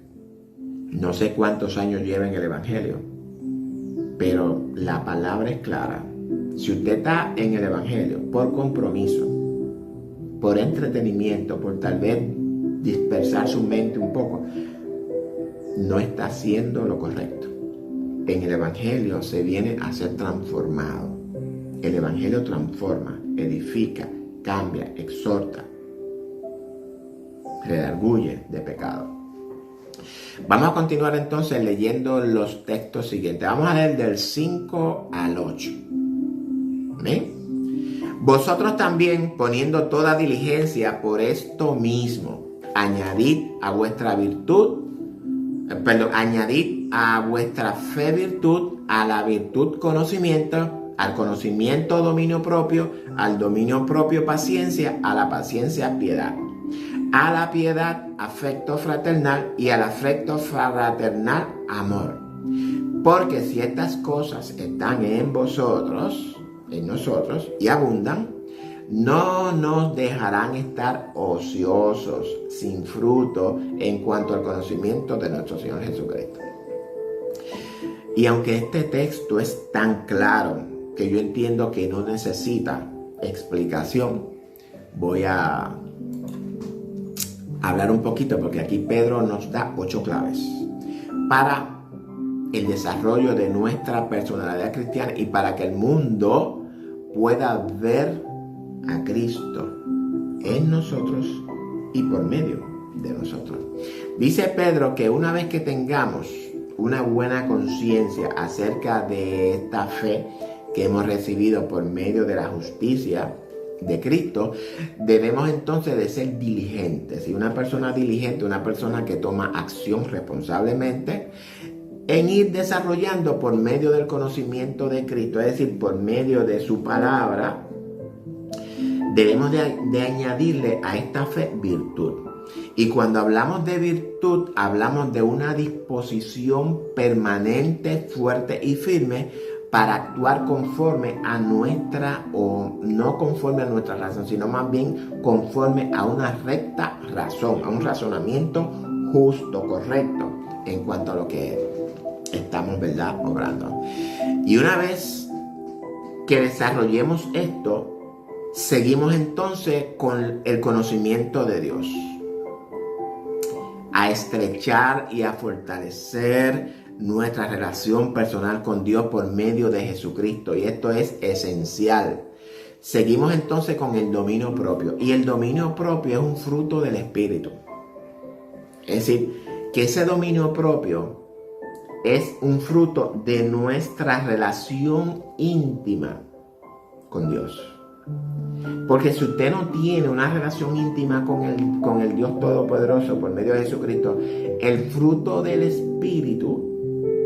No sé cuántos años lleva en el Evangelio, pero la palabra es clara. Si usted está en el Evangelio por compromiso, por entretenimiento, por tal vez dispersar su mente un poco, no está haciendo lo correcto. En el Evangelio se viene a ser transformado. El Evangelio transforma, edifica, cambia, exhorta, redarguye de pecado. Vamos a continuar entonces leyendo los textos siguientes. Vamos a leer del 5 al 8. ¿Amén? Vosotros también, poniendo toda diligencia por esto mismo, añadid a vuestra fe virtud, a la virtud conocimiento, al conocimiento dominio propio, al dominio propio paciencia, a la paciencia piedad. A la piedad, afecto fraternal, y al afecto fraternal, amor. Porque si estas cosas están en vosotros, en nosotros, y abundan, no nos dejarán estar ociosos, sin fruto, en cuanto al conocimiento de nuestro Señor Jesucristo. Y aunque este texto es tan claro, que yo entiendo que no necesita explicación, voy a hablar un poquito, porque aquí Pedro nos da 8 claves para el desarrollo de nuestra personalidad cristiana y para que el mundo pueda ver a Cristo en nosotros y por medio de nosotros. Dice Pedro que una vez que tengamos una buena conciencia acerca de esta fe que hemos recibido por medio de la justicia de Cristo, debemos entonces de ser diligentes. Y una persona diligente, una persona que toma acción responsablemente en ir desarrollando por medio del conocimiento de Cristo, es decir, por medio de su palabra, debemos de añadirle a esta fe virtud. Y cuando hablamos de virtud, hablamos de una disposición permanente, fuerte y firme para actuar conforme a nuestra, o no conforme a nuestra razón, sino más bien conforme a una recta razón, a un razonamiento justo, correcto, en cuanto a lo que estamos, ¿verdad?, obrando. Y una vez que desarrollemos esto, seguimos entonces con el conocimiento de Dios, a estrechar y a fortalecer nuestra relación personal con Dios por medio de Jesucristo. Y esto es esencial. Seguimos entonces con el dominio propio. Y el dominio propio es un fruto del Espíritu. Es decir, que ese dominio propio es un fruto de nuestra relación íntima con Dios. Porque si usted no tiene una relación íntima con el Dios Todopoderoso por medio de Jesucristo, el fruto del Espíritu,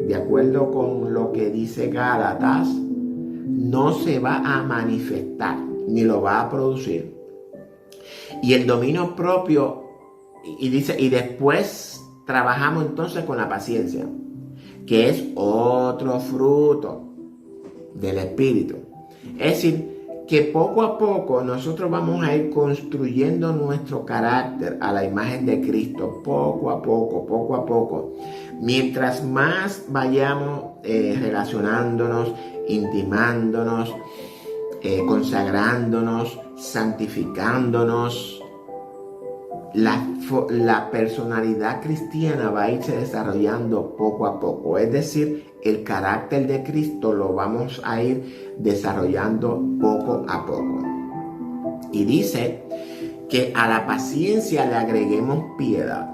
de acuerdo con lo que dice Gálatas, no se va a manifestar ni lo va a producir. Y el dominio propio, y dice, y después trabajamos entonces con la paciencia, que es otro fruto del Espíritu. Es decir, que poco a poco nosotros vamos a ir construyendo nuestro carácter a la imagen de Cristo, poco a poco. Mientras más vayamos relacionándonos, intimándonos, consagrándonos, santificándonos, la personalidad cristiana va a irse desarrollando poco a poco. Es decir, el carácter de Cristo lo vamos a ir desarrollando poco a poco. Y dice que a la paciencia le agreguemos piedad.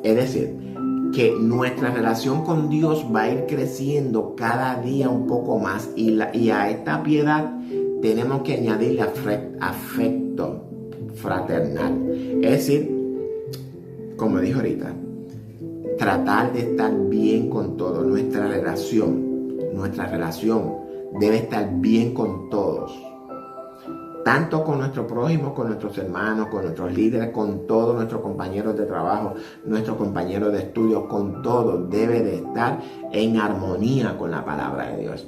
Es decir, que nuestra relación con Dios va a ir creciendo cada día un poco más. Y a esta piedad tenemos que añadirle afecto fraternal. Es decir, como dijo ahorita, tratar de estar bien con todo. Nuestra relación debe estar bien con todos. Tanto con nuestro prójimo, con nuestros hermanos, con nuestros líderes, con todos nuestros compañeros de trabajo, nuestros compañeros de estudio, con todos. Debe de estar en armonía con la palabra de Dios.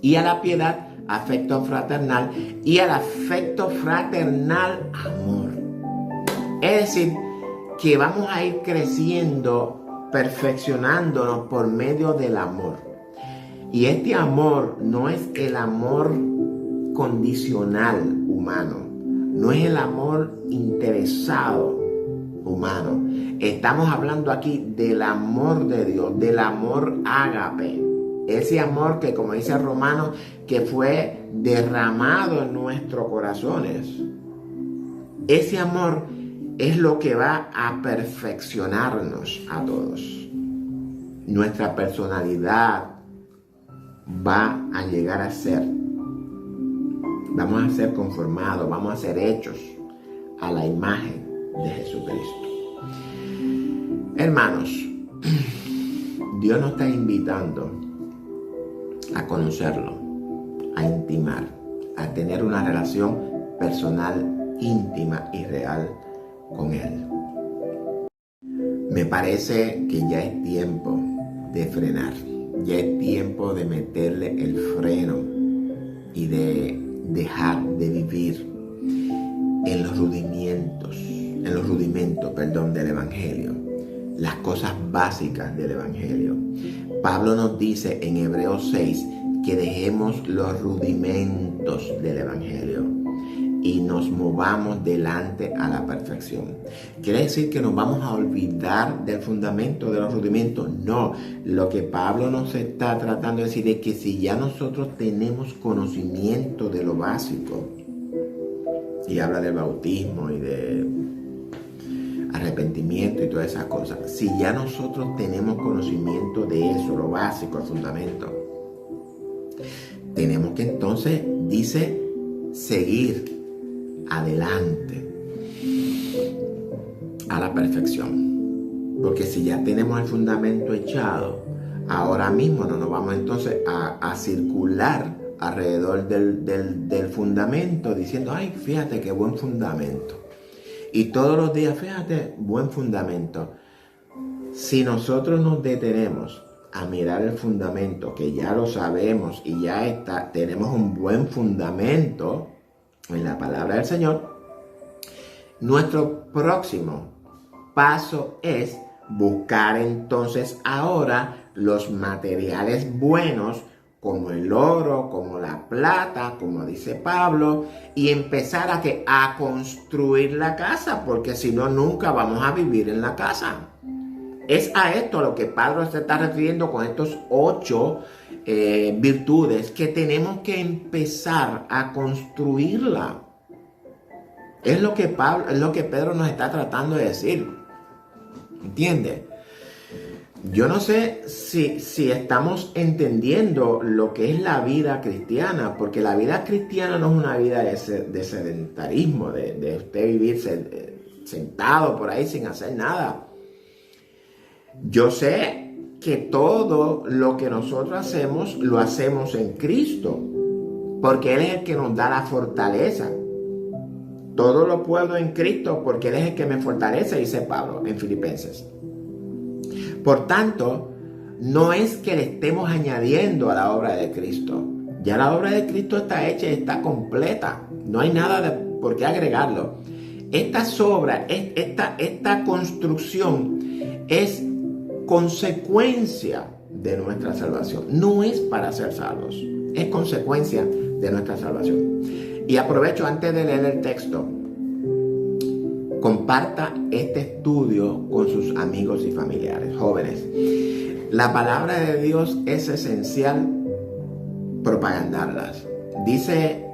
Y a la piedad, afecto fraternal, y al afecto fraternal, amor. Es decir, que vamos a ir creciendo, perfeccionándonos por medio del amor. Y este amor no es el amor condicional humano, no es el amor interesado humano. Estamos hablando aquí del amor de Dios, del amor ágape. Ese amor que, como dice Romanos, que fue derramado en nuestros corazones. Ese amor es lo que va a perfeccionarnos a todos. Nuestra personalidad va a llegar a ser, vamos a ser conformados, vamos a ser hechos a la imagen de Jesucristo. Hermanos, Dios nos está invitando a conocerlo, a intimar, a tener una relación personal, íntima y real con Él. Me parece que ya es tiempo de frenar, ya es tiempo de meterle el freno y de dejar de vivir en los rudimentos del Evangelio, las cosas básicas del Evangelio. Pablo nos dice en Hebreos 6 que dejemos los rudimentos del Evangelio y nos movamos delante a la perfección. ¿Quiere decir que nos vamos a olvidar del fundamento de los rudimentos? No, lo que Pablo nos está tratando de decir es que si ya nosotros tenemos conocimiento de lo básico, y habla del bautismo y de arrepentimiento y todas esas cosas, si ya nosotros tenemos conocimiento de eso, lo básico, el fundamento, tenemos que entonces, dice, seguir adelante a la perfección. Porque si ya tenemos el fundamento echado, ahora mismo no nos vamos entonces a circular alrededor del fundamento diciendo, ay, fíjate qué buen fundamento. Y todos los días, fíjate, buen fundamento. Si nosotros nos detenemos a mirar el fundamento, que ya lo sabemos y ya tenemos un buen fundamento en la palabra del Señor, nuestro próximo paso es buscar entonces ahora los materiales buenos, como el oro, como la plata, como dice Pablo, y empezar a construir la casa, porque si no, nunca vamos a vivir en la casa. Es a esto a lo que Pablo se está refiriendo con estos 8 virtudes, que tenemos que empezar a construirla. Es lo que Pedro nos está tratando de decir. ¿Entiendes? Yo no sé si estamos entendiendo lo que es la vida cristiana, porque la vida cristiana no es una vida de sedentarismo, de usted vivir sentado por ahí sin hacer nada. Yo sé que todo lo que nosotros hacemos, lo hacemos en Cristo, porque Él es el que nos da la fortaleza. Todo lo puedo en Cristo, porque Él es el que me fortalece, dice Pablo en Filipenses. Por tanto, no es que le estemos añadiendo a la obra de Cristo. Ya la obra de Cristo está hecha y está completa. No hay nada por qué agregarlo. Estas obras, esta construcción es consecuencia de nuestra salvación. No es para ser salvos. Es consecuencia de nuestra salvación. Y aprovecho antes de leer el texto. Comparta este estudio con sus amigos y familiares, jóvenes. La palabra de Dios es esencial propagandarlas. Dice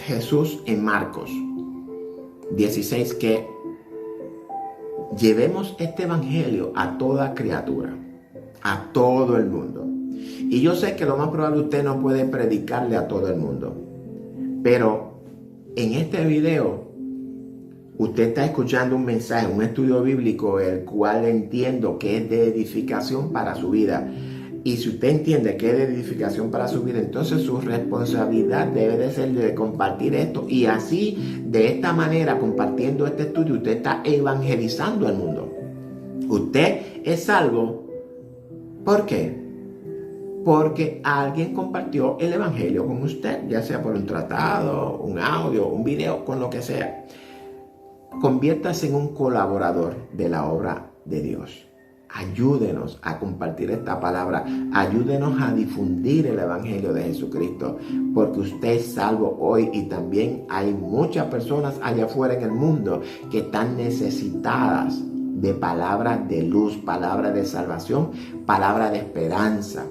Jesús en Marcos 16 que llevemos este evangelio a toda criatura, a todo el mundo. Y yo sé que lo más probable usted no puede predicarle a todo el mundo, pero en este video usted está escuchando un mensaje, un estudio bíblico, el cual entiendo que es de edificación para su vida. Y si usted entiende que es de edificación para su vida, entonces su responsabilidad debe de ser de compartir esto. Y así, de esta manera, compartiendo este estudio, usted está evangelizando al mundo. Usted es salvo. ¿Por qué? Porque alguien compartió el evangelio con usted, ya sea por un tratado, un audio, un video, con lo que sea. Conviértase en un colaborador de la obra de Dios. Ayúdenos a compartir esta palabra. Ayúdenos a difundir el evangelio de Jesucristo, porque usted es salvo hoy y también hay muchas personas allá afuera en el mundo que están necesitadas de palabras de luz, palabras de salvación, palabras de esperanza.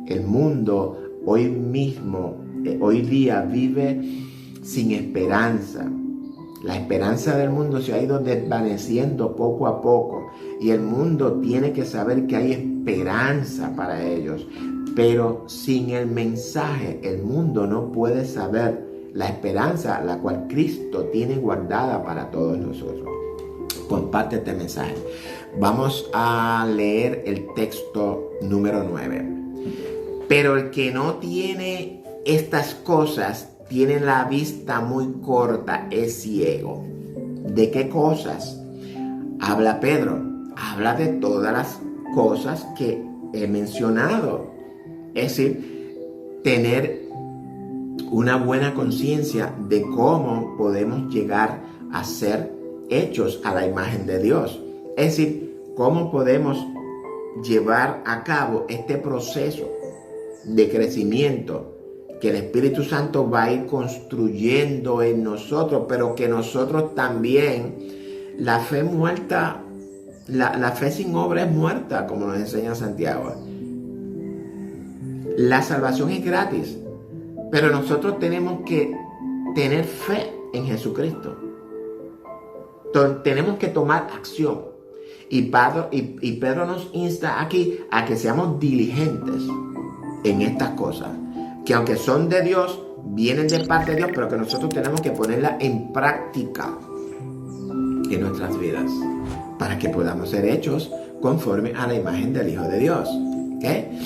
El mundo hoy día vive sin esperanza. La esperanza del mundo se ha ido desvaneciendo poco a poco y el mundo tiene que saber que hay esperanza para ellos. Pero sin el mensaje, el mundo no puede saber la esperanza la cual Cristo tiene guardada para todos nosotros. Comparte este mensaje. Vamos a leer el texto número 9. Pero el que no tiene estas cosas tiene la vista muy corta, es ciego. ¿De qué cosas habla Pedro? Habla de todas las cosas que he mencionado. Es decir, tener una buena conciencia de cómo podemos llegar a ser hechos a la imagen de Dios. Es decir, cómo podemos llevar a cabo este proceso de crecimiento que el Espíritu Santo va a ir construyendo en nosotros, pero que nosotros también, la fe muerta, la fe sin obra es muerta, como nos enseña Santiago. La salvación es gratis, pero nosotros tenemos que tener fe en Jesucristo. Tenemos que tomar acción. Y Pedro nos insta aquí a que seamos diligentes en estas cosas, que aunque son de Dios, vienen de parte de Dios, pero que nosotros tenemos que ponerlas en práctica en nuestras vidas para que podamos ser hechos conforme a la imagen del Hijo de Dios. ¿Okay?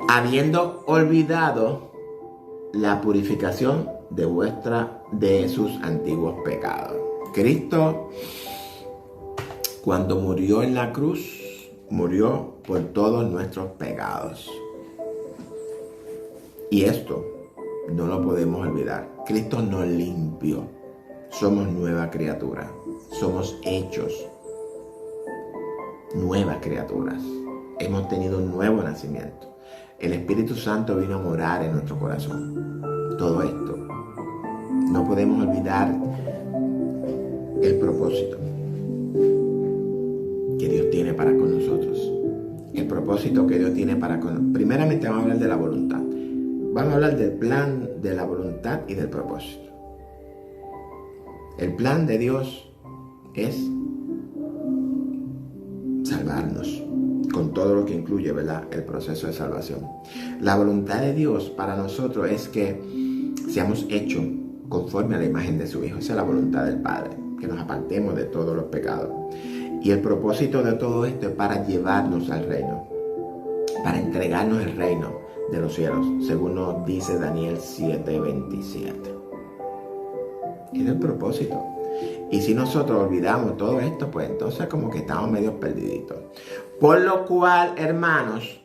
Habiendo olvidado la purificación de sus antiguos pecados. Cristo, cuando murió en la cruz, murió por todos nuestros pecados. Y esto no lo podemos olvidar. Cristo nos limpió. Somos nueva criatura. Somos hechos nuevas criaturas. Hemos tenido un nuevo nacimiento. El Espíritu Santo vino a morar en nuestro corazón. Todo esto. No podemos olvidar el propósito que Dios tiene para con nosotros. El propósito que Dios tiene para con nosotros. Primeramente vamos a hablar de la voluntad. Vamos a hablar del plan, de la voluntad y del propósito. El plan de Dios es salvarnos, con todo lo que incluye, ¿verdad?, el proceso de salvación. La voluntad de Dios para nosotros es que seamos hechos conforme a la imagen de su Hijo. Esa es la voluntad del Padre, que nos apartemos de todos los pecados. Y el propósito de todo esto es para llevarnos al reino, para entregarnos el reino de los cielos, según nos dice Daniel 7:27. Es el propósito. Y si nosotros olvidamos todo esto, pues entonces como que estamos medio perdiditos. Por lo cual, hermanos,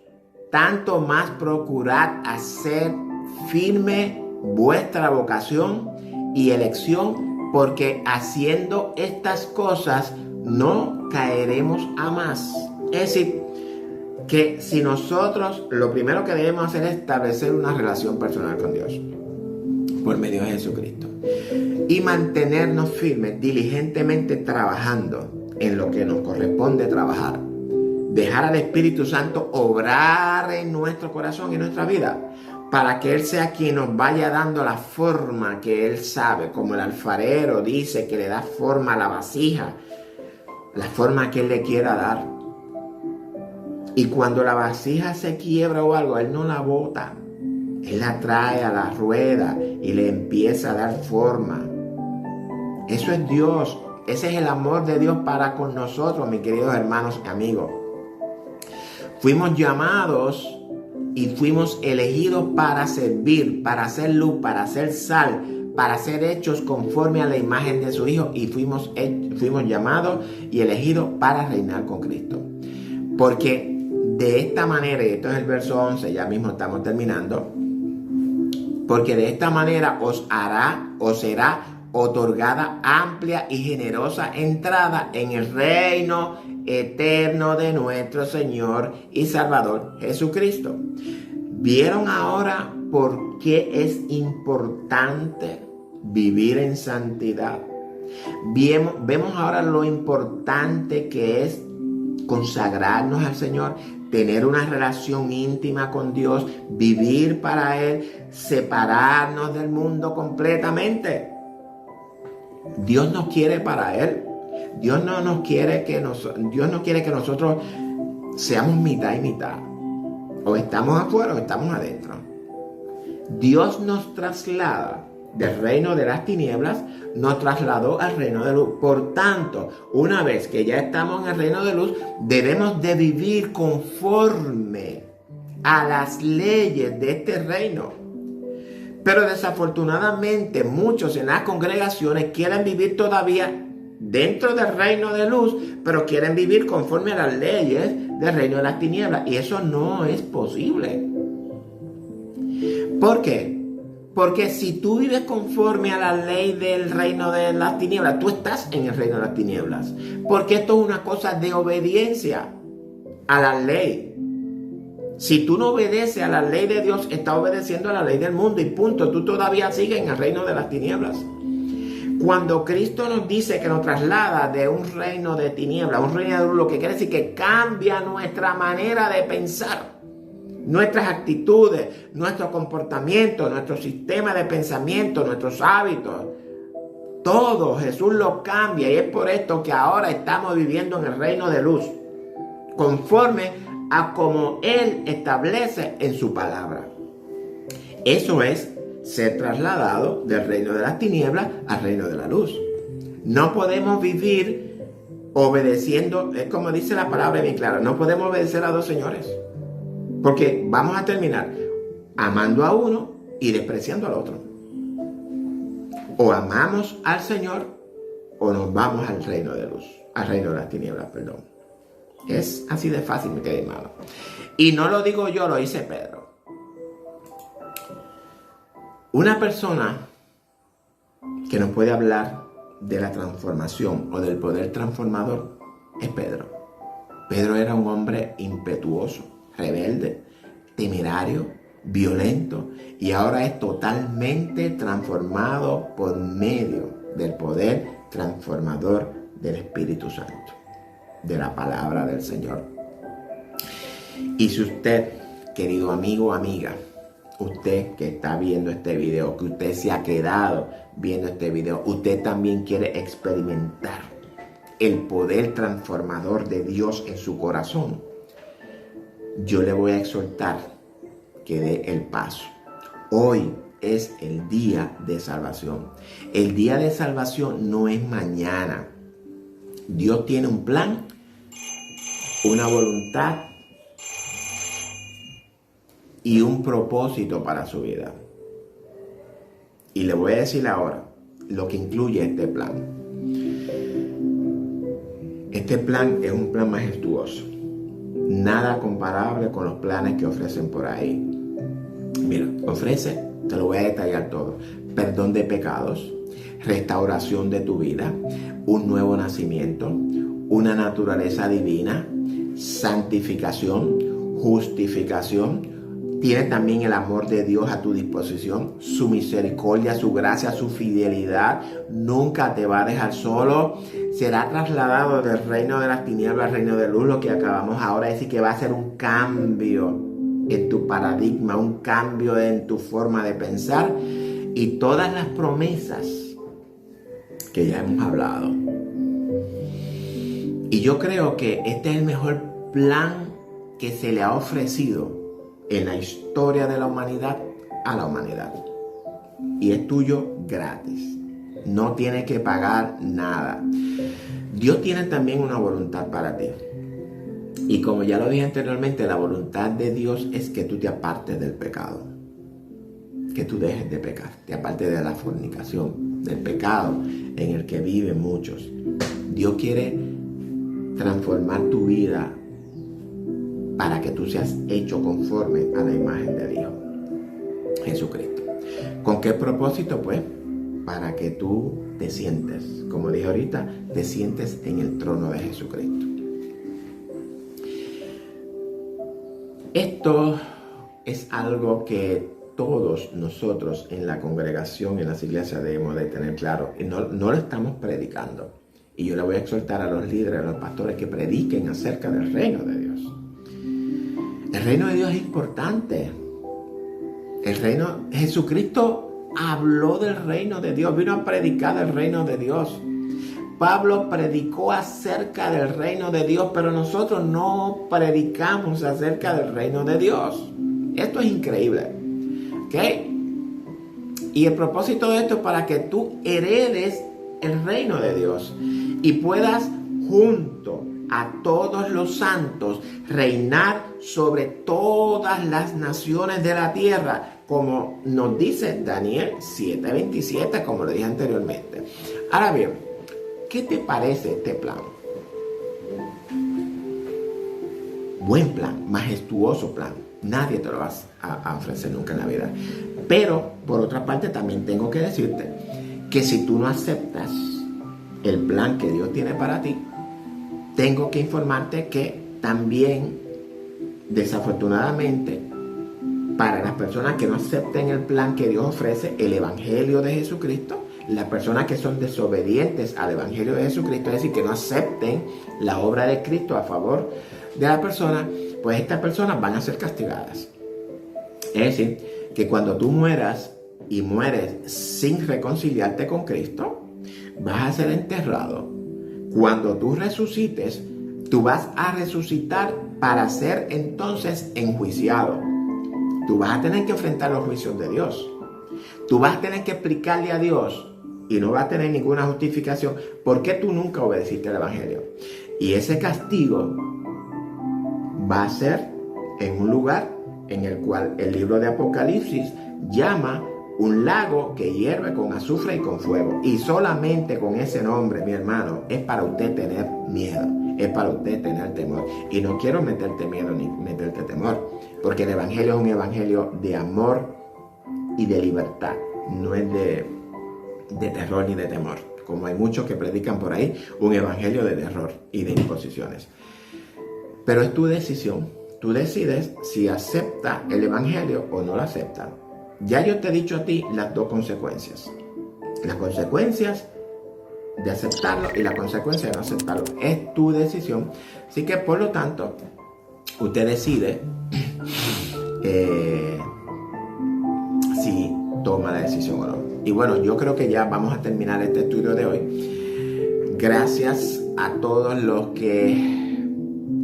tanto más procurad hacer firme vuestra vocación y elección, porque haciendo estas cosas no caeremos a más. Es decir, que si nosotros lo primero que debemos hacer es establecer una relación personal con Dios por medio de Jesucristo y mantenernos firmes, diligentemente trabajando en lo que nos corresponde trabajar, dejar al Espíritu Santo obrar en nuestro corazón y en nuestra vida para que Él sea quien nos vaya dando la forma que Él sabe, como el alfarero dice que le da forma a la vasija, la forma que Él le quiera dar. Y cuando la vasija se quiebra o algo, Él no la bota. Él la trae a la rueda y le empieza a dar forma. Eso es Dios. Ese es el amor de Dios para con nosotros, mis queridos hermanos y amigos. Fuimos llamados y fuimos elegidos para servir, para hacer luz, para hacer sal, para ser hechos conforme a la imagen de su Hijo. Y fuimos llamados y elegidos para reinar con Cristo. Porque de esta manera, y esto es el verso 11, ya mismo estamos terminando, porque de esta manera os será otorgada amplia y generosa entrada en el reino eterno de nuestro Señor y Salvador Jesucristo. ¿Vieron ahora por qué es importante vivir en santidad? Vemos ahora lo importante que es consagrarnos al Señor, tener una relación íntima con Dios, vivir para Él, separarnos del mundo completamente. Dios nos quiere para Él. Dios no quiere que nosotros seamos mitad y mitad. O estamos afuera o estamos adentro. Dios nos traslada del reino de las tinieblas, nos trasladó al reino de luz. Por tanto, una vez que ya estamos en el reino de luz, debemos de vivir conforme a las leyes de este reino. Pero desafortunadamente muchos en las congregaciones quieren vivir todavía dentro del reino de luz, pero quieren vivir conforme a las leyes del reino de las tinieblas. Y eso no es posible. ¿Por qué? Porque si tú vives conforme a la ley del reino de las tinieblas, tú estás en el reino de las tinieblas. Porque esto es una cosa de obediencia a la ley. Si tú no obedeces a la ley de Dios, estás obedeciendo a la ley del mundo y punto. Tú todavía sigues en el reino de las tinieblas. Cuando Cristo nos dice que nos traslada de un reino de tinieblas a un reino de luz, lo que quiere decir que cambia nuestra manera de pensar. Nuestras actitudes, nuestro comportamiento, nuestro sistema de pensamiento, nuestros hábitos, todo Jesús lo cambia y es por esto que ahora estamos viviendo en el reino de luz, conforme a como Él establece en su palabra. Eso es ser trasladado del reino de las tinieblas al reino de la luz. No podemos vivir obedeciendo, es como dice la palabra bien clara, no podemos obedecer a dos señores. Porque vamos a terminar amando a uno y despreciando al otro. O amamos al Señor o nos vamos al reino de luz, al reino de las tinieblas, perdón. Es así de fácil, mi querido hermano. Y no lo digo yo, lo dice Pedro. Una persona que nos puede hablar de la transformación o del poder transformador es Pedro. Pedro era un hombre impetuoso, rebelde, temerario, violento, y ahora es totalmente transformado por medio del poder transformador del Espíritu Santo, de la palabra del Señor. Y si usted, querido amigo o amiga, usted que está viendo este video, que usted se ha quedado viendo este video, usted también quiere experimentar el poder transformador de Dios en su corazón, yo le voy a exhortar que dé el paso. Hoy es el día de salvación. El día de salvación no es mañana. Dios tiene un plan, una voluntad y un propósito para su vida. Y le voy a decir ahora lo que incluye este plan. Este plan es un plan majestuoso. Nada comparable con los planes que ofrecen por ahí. Mira, ofrece, te lo voy a detallar todo: perdón de pecados, restauración de tu vida, un nuevo nacimiento, una naturaleza divina, santificación, justificación. Tiene también el amor de Dios a tu disposición, su misericordia, su gracia, su fidelidad. Nunca te va a dejar solo. Será trasladado del reino de las tinieblas al reino de luz, lo que acabamos ahora de decir, que va a ser un cambio en tu paradigma, un cambio en tu forma de pensar, y todas las promesas que ya hemos hablado. Y yo creo que este es el mejor plan que se le ha ofrecido en la historia de la humanidad a la humanidad. Y es tuyo gratis. No tienes que pagar nada. Dios tiene también una voluntad para ti. Y como ya lo dije anteriormente, la voluntad de Dios es que tú te apartes del pecado. Que tú dejes de pecar. Te apartes de la fornicación, del pecado en el que viven muchos. Dios quiere transformar tu vida para que tú seas hecho conforme a la imagen del Hijo, Jesucristo. ¿Con qué propósito? Pues para que tú te sientes, como dije ahorita, te sientes en el trono de Jesucristo. Esto es algo que todos nosotros en la congregación, en las iglesias, debemos de tener claro. Y no lo estamos predicando. Y yo le voy a exhortar a los líderes, a los pastores, que prediquen acerca del reino de Dios. El reino de Dios es importante. Jesucristo habló del reino de Dios, vino a predicar del reino de Dios. Pablo predicó acerca del reino de Dios, pero nosotros no predicamos acerca del reino de Dios. Esto es increíble. ¿Ok? Y el propósito de esto es para que tú heredes el reino de Dios y puedas, junto a todos los santos, reinar sobre todas las naciones de la tierra, como nos dice Daniel 7:27, como lo dije anteriormente. Ahora bien, ¿qué te parece este plan? Buen plan, majestuoso plan. Nadie te lo va a ofrecer nunca en la vida. Pero, por otra parte, también tengo que decirte que si tú no aceptas el plan que Dios tiene para ti, tengo que informarte que también, desafortunadamente, para las personas que no acepten el plan que Dios ofrece, el Evangelio de Jesucristo, las personas que son desobedientes al Evangelio de Jesucristo, es decir, que no acepten la obra de Cristo a favor de la persona, pues estas personas van a ser castigadas. Es decir, que cuando tú mueras y mueres sin reconciliarte con Cristo, vas a ser enterrado. Cuando tú resucites, tú vas a resucitar para ser entonces enjuiciado. Tú vas a tener que enfrentar los juicios de Dios. Tú vas a tener que explicarle a Dios y no vas a tener ninguna justificación por qué tú nunca obedeciste al Evangelio. Y ese castigo va a ser en un lugar en el cual el libro de Apocalipsis llama un lago que hierve con azufre y con fuego. Y solamente con ese nombre, mi hermano, es para usted tener miedo. es para usted tener temor. Y no quiero meterte miedo ni meterte temor, porque el evangelio es un evangelio de amor y de libertad, no es de terror ni de temor, como hay muchos que predican por ahí un evangelio de terror y de imposiciones. Pero es tu decisión. Tú decides si aceptas el evangelio o no lo aceptas. Ya yo te he dicho a ti las dos consecuencias. Las consecuencias de aceptarlo y la consecuencia de no aceptarlo. Es tu decisión. Así que por lo tanto, usted decide si toma la decisión o no. Y bueno, yo creo que ya vamos a terminar este estudio de hoy. Gracias a todos los que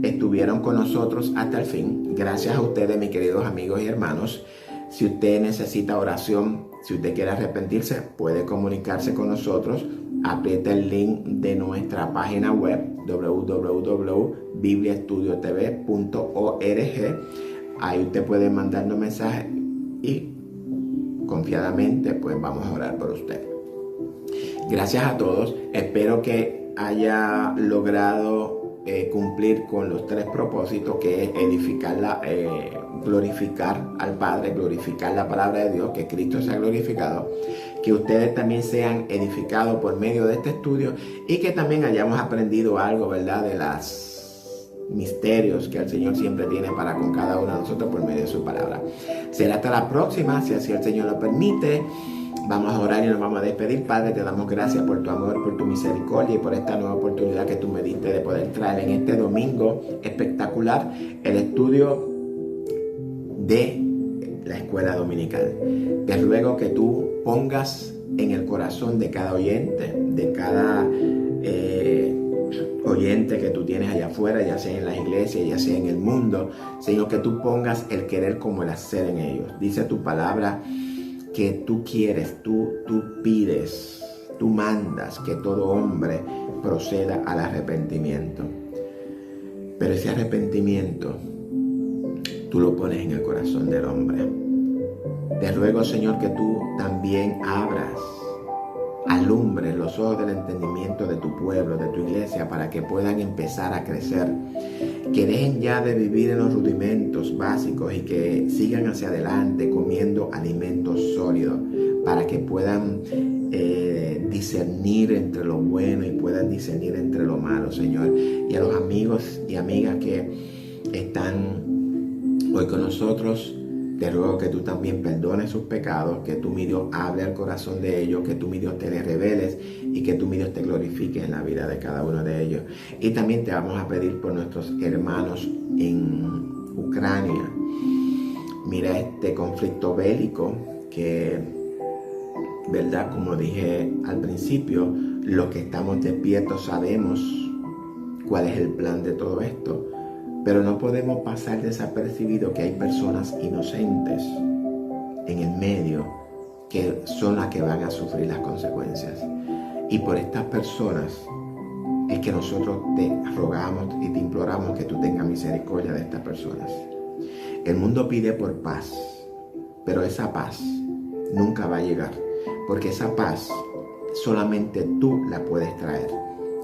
estuvieron con nosotros hasta el fin. Gracias a ustedes, mis queridos amigos y hermanos. Si usted necesita oración, si usted quiere arrepentirse, puede comunicarse con nosotros. Aprieta el link de nuestra página web www.bibliaestudiotv.org. Ahí usted puede mandarnos mensajes y confiadamente pues vamos a orar por usted. Gracias a todos. Espero que haya logrado cumplir con los tres propósitos, que es glorificar al Padre, glorificar la palabra de Dios, que Cristo sea glorificado, que ustedes también sean edificados por medio de este estudio y que también hayamos aprendido algo, ¿verdad?, de los misterios que el Señor siempre tiene para con cada uno de nosotros por medio de su palabra. Será hasta la próxima, si así el Señor lo permite. Vamos a orar y nos vamos a despedir. Padre, te damos gracias por tu amor, por tu misericordia y por esta nueva oportunidad que tú me diste de poder traer en este domingo espectacular el estudio de la escuela dominical. Te ruego que tú pongas en el corazón de cada oyente, de cada oyente que tú tienes allá afuera, ya sea en las iglesias, ya sea en el mundo, Señor, que tú pongas el querer como el hacer en ellos. Dice tu palabra que tú quieres, tú pides, tú mandas que todo hombre proceda al arrepentimiento. Pero ese arrepentimiento tú lo pones en el corazón del hombre. Te ruego, Señor, que tú también alumbres los ojos del entendimiento de tu pueblo, de tu iglesia, para que puedan empezar a crecer, que dejen ya de vivir en los rudimentos básicos y que sigan hacia adelante comiendo alimentos sólidos, para que puedan discernir entre lo bueno y puedan discernir entre lo malo, Señor. Y a los amigos y amigas que están hoy con nosotros, te ruego que tú también perdones sus pecados, que tú, mi Dios, hable al corazón de ellos, que tú, mi Dios, te les reveles y que tú, mi Dios, te glorifiques en la vida de cada uno de ellos. Y también te vamos a pedir por nuestros hermanos en Ucrania. Mira este conflicto bélico que, verdad, como dije al principio, los que estamos despiertos sabemos cuál es el plan de todo esto. Pero no podemos pasar desapercibido que hay personas inocentes en el medio que son las que van a sufrir las consecuencias. Y por estas personas es que nosotros te rogamos y te imploramos que tú tengas misericordia de estas personas. El mundo pide por paz, pero esa paz nunca va a llegar, porque esa paz solamente tú la puedes traer.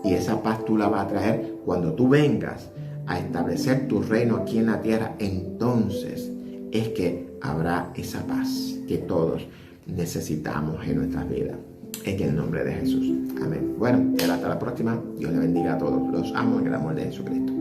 Y esa paz tú la vas a traer cuando tú vengas a establecer tu reino aquí en la tierra. Entonces es que habrá esa paz que todos necesitamos en nuestras vidas. En el nombre de Jesús. Amén. Bueno, hasta la próxima. Dios le bendiga a todos. Los amo en el amor de Jesucristo.